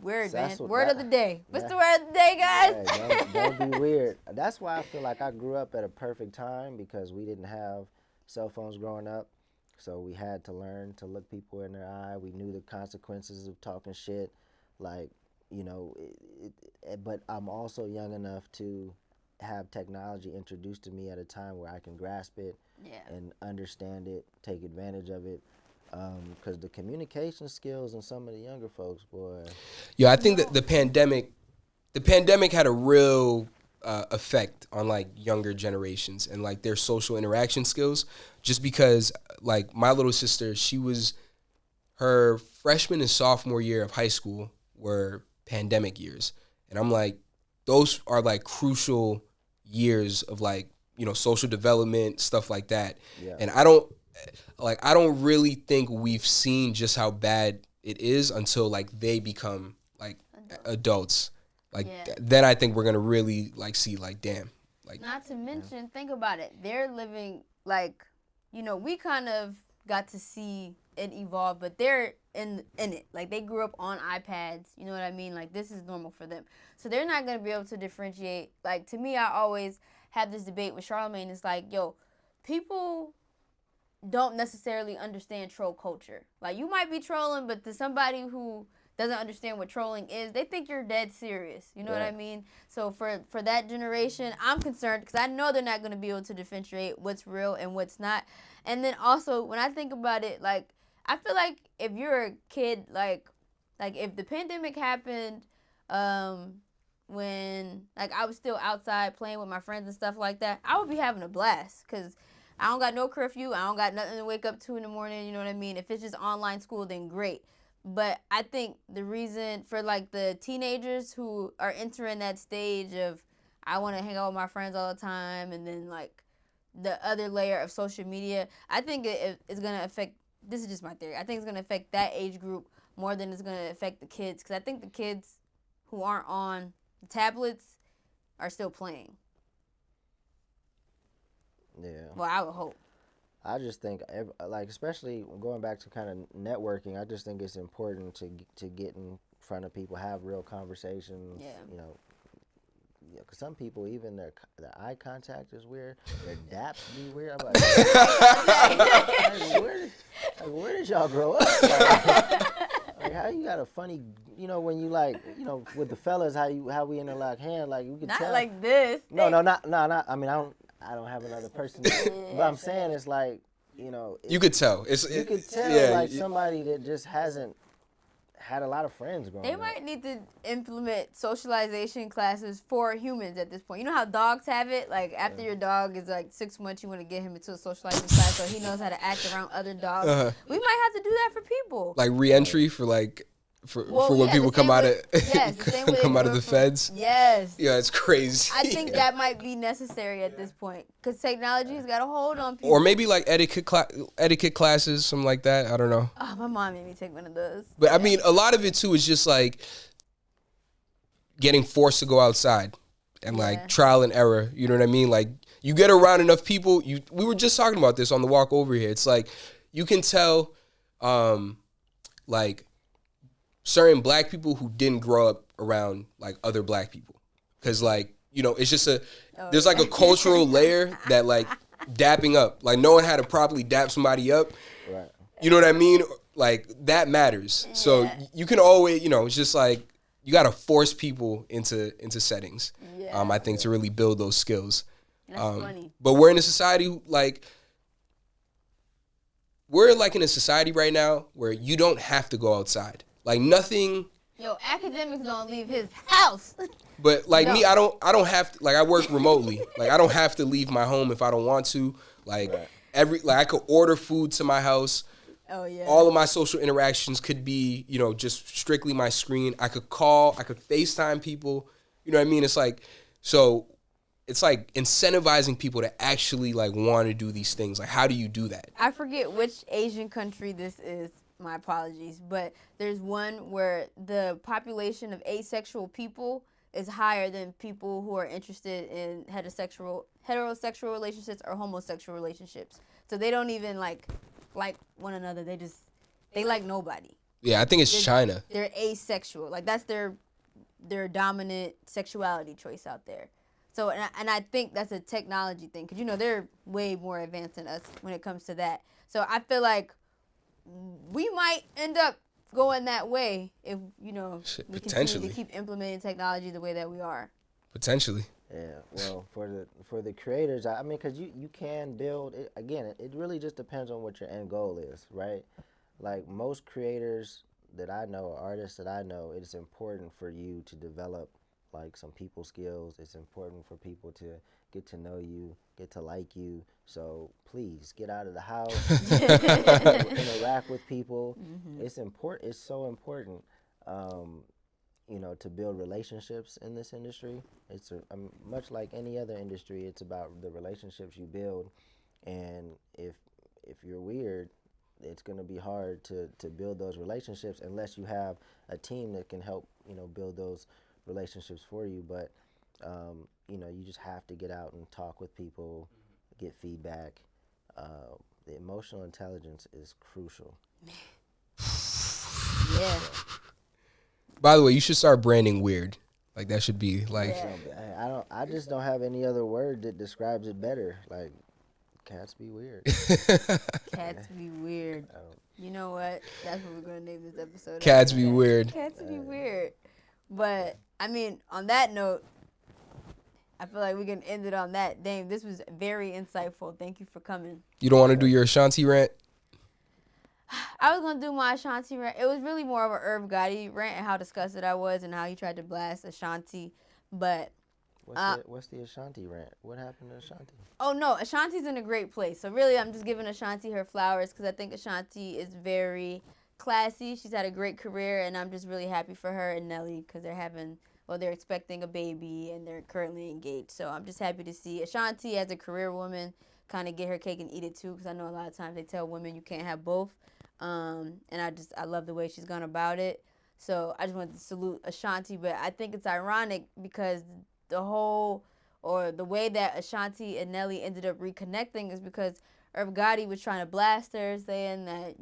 weird, So man. Word of the day. What's the word of the day, guys? Hey, don't be weird. That's why I feel like I grew up at a perfect time because we didn't have cell phones growing up. So we had to learn to look people in their eye. We knew the consequences of talking shit. Like, you know, but I'm also young enough to have technology introduced to me at a time where I can grasp it and understand it, take advantage of it. Because the communication skills in some of the younger folks, boy. Yeah, I think that the pandemic had a real effect on like younger generations and like their social interaction skills. Just because like my little sister, her freshman and sophomore year of high school were pandemic years, and I'm like, those are like crucial years of like, you know, social development, stuff like that. Yeah. And I don't really think we've seen just how bad it is until like they become like adults. Like then I think we're gonna really like see like, damn. Like, not to mention, think about it. They're living like, you know, we kind of got to see it evolve, but they're in it. Like they grew up on iPads. You know what I mean? Like this is normal for them. So they're not gonna be able to differentiate. Like to me, I always have this debate with Charlamagne. It's like, yo, people don't necessarily understand troll culture. Like you might be trolling, but to somebody who doesn't understand what trolling is, they think you're dead serious. You know what I mean? So for that generation, I'm concerned because I know they're not going to be able to differentiate what's real and what's not. And then also, when I think about it, like, I feel like if you're a kid, like if the pandemic happened when, like, I was still outside playing with my friends and stuff like that, I would be having a blast because I don't got no curfew. I don't got nothing to wake up to in the morning. You know what I mean? If it's just online school, then great. But I think the reason for, like, the teenagers who are entering that stage of I want to hang out with my friends all the time and then, like, the other layer of social media, I think it's going to affect, this is just my theory, I think it's going to affect that age group more than it's going to affect the kids. Because I think the kids who aren't on the tablets are still playing. Yeah. Well, I would hope. I just think, like, especially going back to kind of networking, I just think it's important to get in front of people, have real conversations. Yeah. You know, because some people, even their eye contact is weird. Their daps be weird. I'm like, where did y'all grow up? Like, how you got a funny, you know, when you like, you know, with the fellas, how we interlock hand, like you can not tell. Not like this. No, not. I mean, I don't have another person. But I'm saying it's like, you know. You could tell. You could tell like somebody that just hasn't had a lot of friends growing up. They might need to implement socialization classes for humans at this point. You know how dogs have it? Like, after your dog is like 6 months, you want to get him into a socializing class so he knows how to act around other dogs. We might have to do that for people. Like re-entry for like... For when people come out of come out of the feds. Yes. Yeah, it's crazy. I think that might be necessary at this point because technology has got a hold on people. Or maybe like etiquette classes, something like that. I don't know. Oh, my mom made me take one of those. But I mean, a lot of it too is just like getting forced to go outside and like trial and error. You know what I mean? Like you get around enough people. We were just talking about this on the walk over here. It's like you can tell, like. Certain black people who didn't grow up around like other black people, because like, you know, it's just there's like a cultural layer that like dapping up, like knowing how to properly dap somebody up, right? You know what I mean? Like that matters. Yeah. So you can always, you know, it's just like you got to force people into settings. Yeah. I think to really build those skills. That's funny. But we're in a society we're in a society right now where you don't have to go outside. Like nothing. Yo, academics don't leave his house. But like me, I don't have to, like I work remotely. Like I don't have to leave my home if I don't want to. Like I could order food to my house. Oh yeah. All of my social interactions could be, just strictly my screen. I could call, I could FaceTime people. You know what I mean? It's like, so it's like incentivizing people to actually like want to do these things. Like, how do you do that? I forget which Asian country this is. My apologies, but there's one where the population of asexual people is higher than people who are interested in heterosexual relationships or homosexual relationships. So they don't even like one another. They like nobody. Yeah, I think it's China. They're asexual. Like that's their dominant sexuality choice out there. So and I think that's a technology thing because they're way more advanced than us when it comes to that. So I feel like we might end up going that way if we continue to keep implementing technology the way that we are. Potentially. Yeah, well, for the creators, I mean, because you can build it again. It really just depends on what your end goal is, right? Like most creators that I know, artists that I know, it is important for you to develop like some people skills. It's important for people to get to know you, get to like you. So please get out of the house, interact with people. Mm-hmm. It's important. It's so important. To build relationships in this industry. It's much like any other industry. It's about the relationships you build, and if you're weird, it's going to be hard to build those relationships unless you have a team that can help build those relationships for you. But you just have to get out and talk with people, get feedback. The emotional intelligence is crucial. Yeah. By the way, you should start branding weird. Like that should be like. Yeah. I just don't have any other word that describes it better. Like, cats be weird. Cats be weird. You know what? That's what we're gonna name this episode. Cats be weird. Cats be weird. But I mean, on that note, I feel like we can end it on that. Dame, this was very insightful. Thank you for coming. You don't want to do your Ashanti rant? I was going to do my Ashanti rant. It was really more of a Irv Gotti rant and how disgusted I was and how he tried to blast Ashanti. But what's the Ashanti rant? What happened to Ashanti? Oh, no. Ashanti's in a great place. So really, I'm just giving Ashanti her flowers because I think Ashanti is very classy. She's had a great career, and I'm just really happy for her and Nelly because they're expecting a baby and they're currently engaged. So I'm just happy to see Ashanti as a career woman kind of get her cake and eat it too, because I know a lot of times they tell women you can't have both. And I love the way she's gone about it. So I just wanted to salute Ashanti, but I think it's ironic because the way that Ashanti and Nelly ended up reconnecting is because Irv Gotti was trying to blast her, saying that,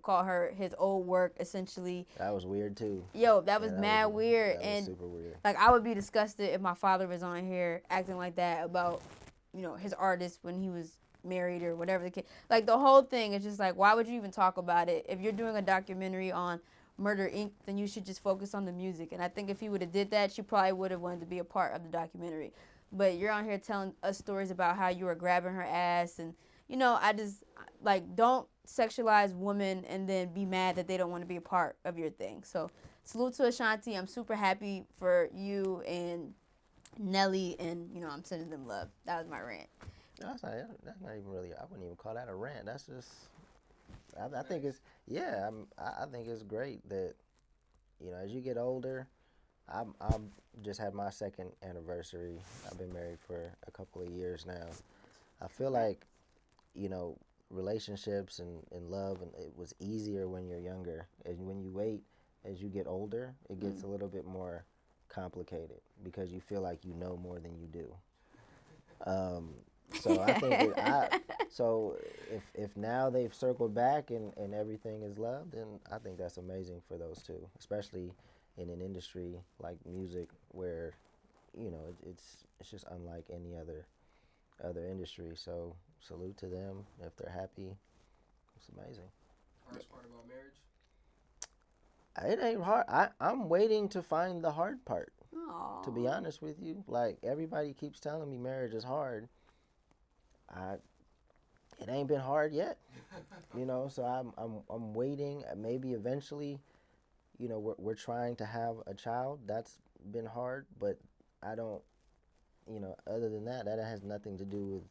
call her his old work, essentially. That was weird, too. Yo, that was mad weird. That was super weird. Like, I would be disgusted if my father was on here acting like that about, his artist when he was married or whatever the case. Like, the whole thing is just like, why would you even talk about it? If you're doing a documentary on Murder, Inc., then you should just focus on the music. And I think if he would have did that, she probably would have wanted to be a part of the documentary. But you're on here telling us stories about how you were grabbing her ass. And, I just, don't sexualize women and then be mad that they don't want to be a part of your thing. So salute to Ashanti. I'm super happy for you and Nelly, and, I'm sending them love. That was my rant. That's not even really, I wouldn't even call that a rant. That's just, I think it's, I think it's great that, as you get older, I'm just had my second anniversary. I've been married for a couple of years now. I feel like, relationships and love, and it was easier when you're younger. And when you wait, as you get older, it gets a little bit more complicated because you feel like you know more than you do. So I think if now they've circled back and everything is loved, then I think that's amazing for those two, especially in an industry like music where, it's just unlike any other industry. So salute to them if they're happy. It's amazing. Hardest part about marriage? It ain't hard. I'm waiting to find the hard part. Aww. To be honest with you, like everybody keeps telling me marriage is hard. It ain't been hard yet, So I'm waiting. Maybe eventually, we're trying to have a child. That's been hard, but I don't, other than that has nothing to do with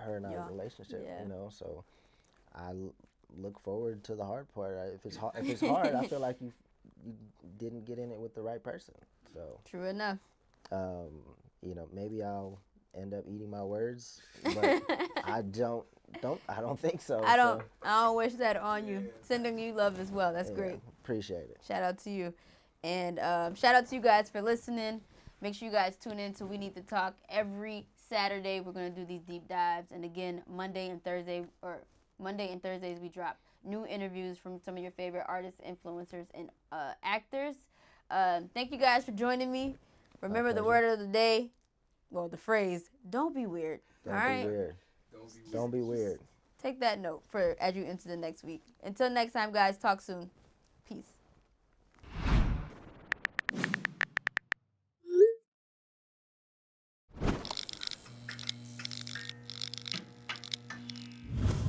her and our relationship, So look forward to the hard part. If it's hard, I feel like you didn't get in it with the right person. So True enough. Maybe I'll end up eating my words, but I don't think so. I don't wish that on you. Sending you love as well. That's great. Appreciate it. Shout out to you. And shout out to you guys for listening. Make sure you guys tune in to We Need to Talk every Saturday. We're going to do these deep dives. And again, Monday and Thursdays we drop new interviews from some of your favorite artists, influencers, and actors. Thank you guys for joining me. Remember the word of the day, the phrase, don't be weird. Don't be weird. Take that note as you enter the next week. Until next time, guys, talk soon. Peace.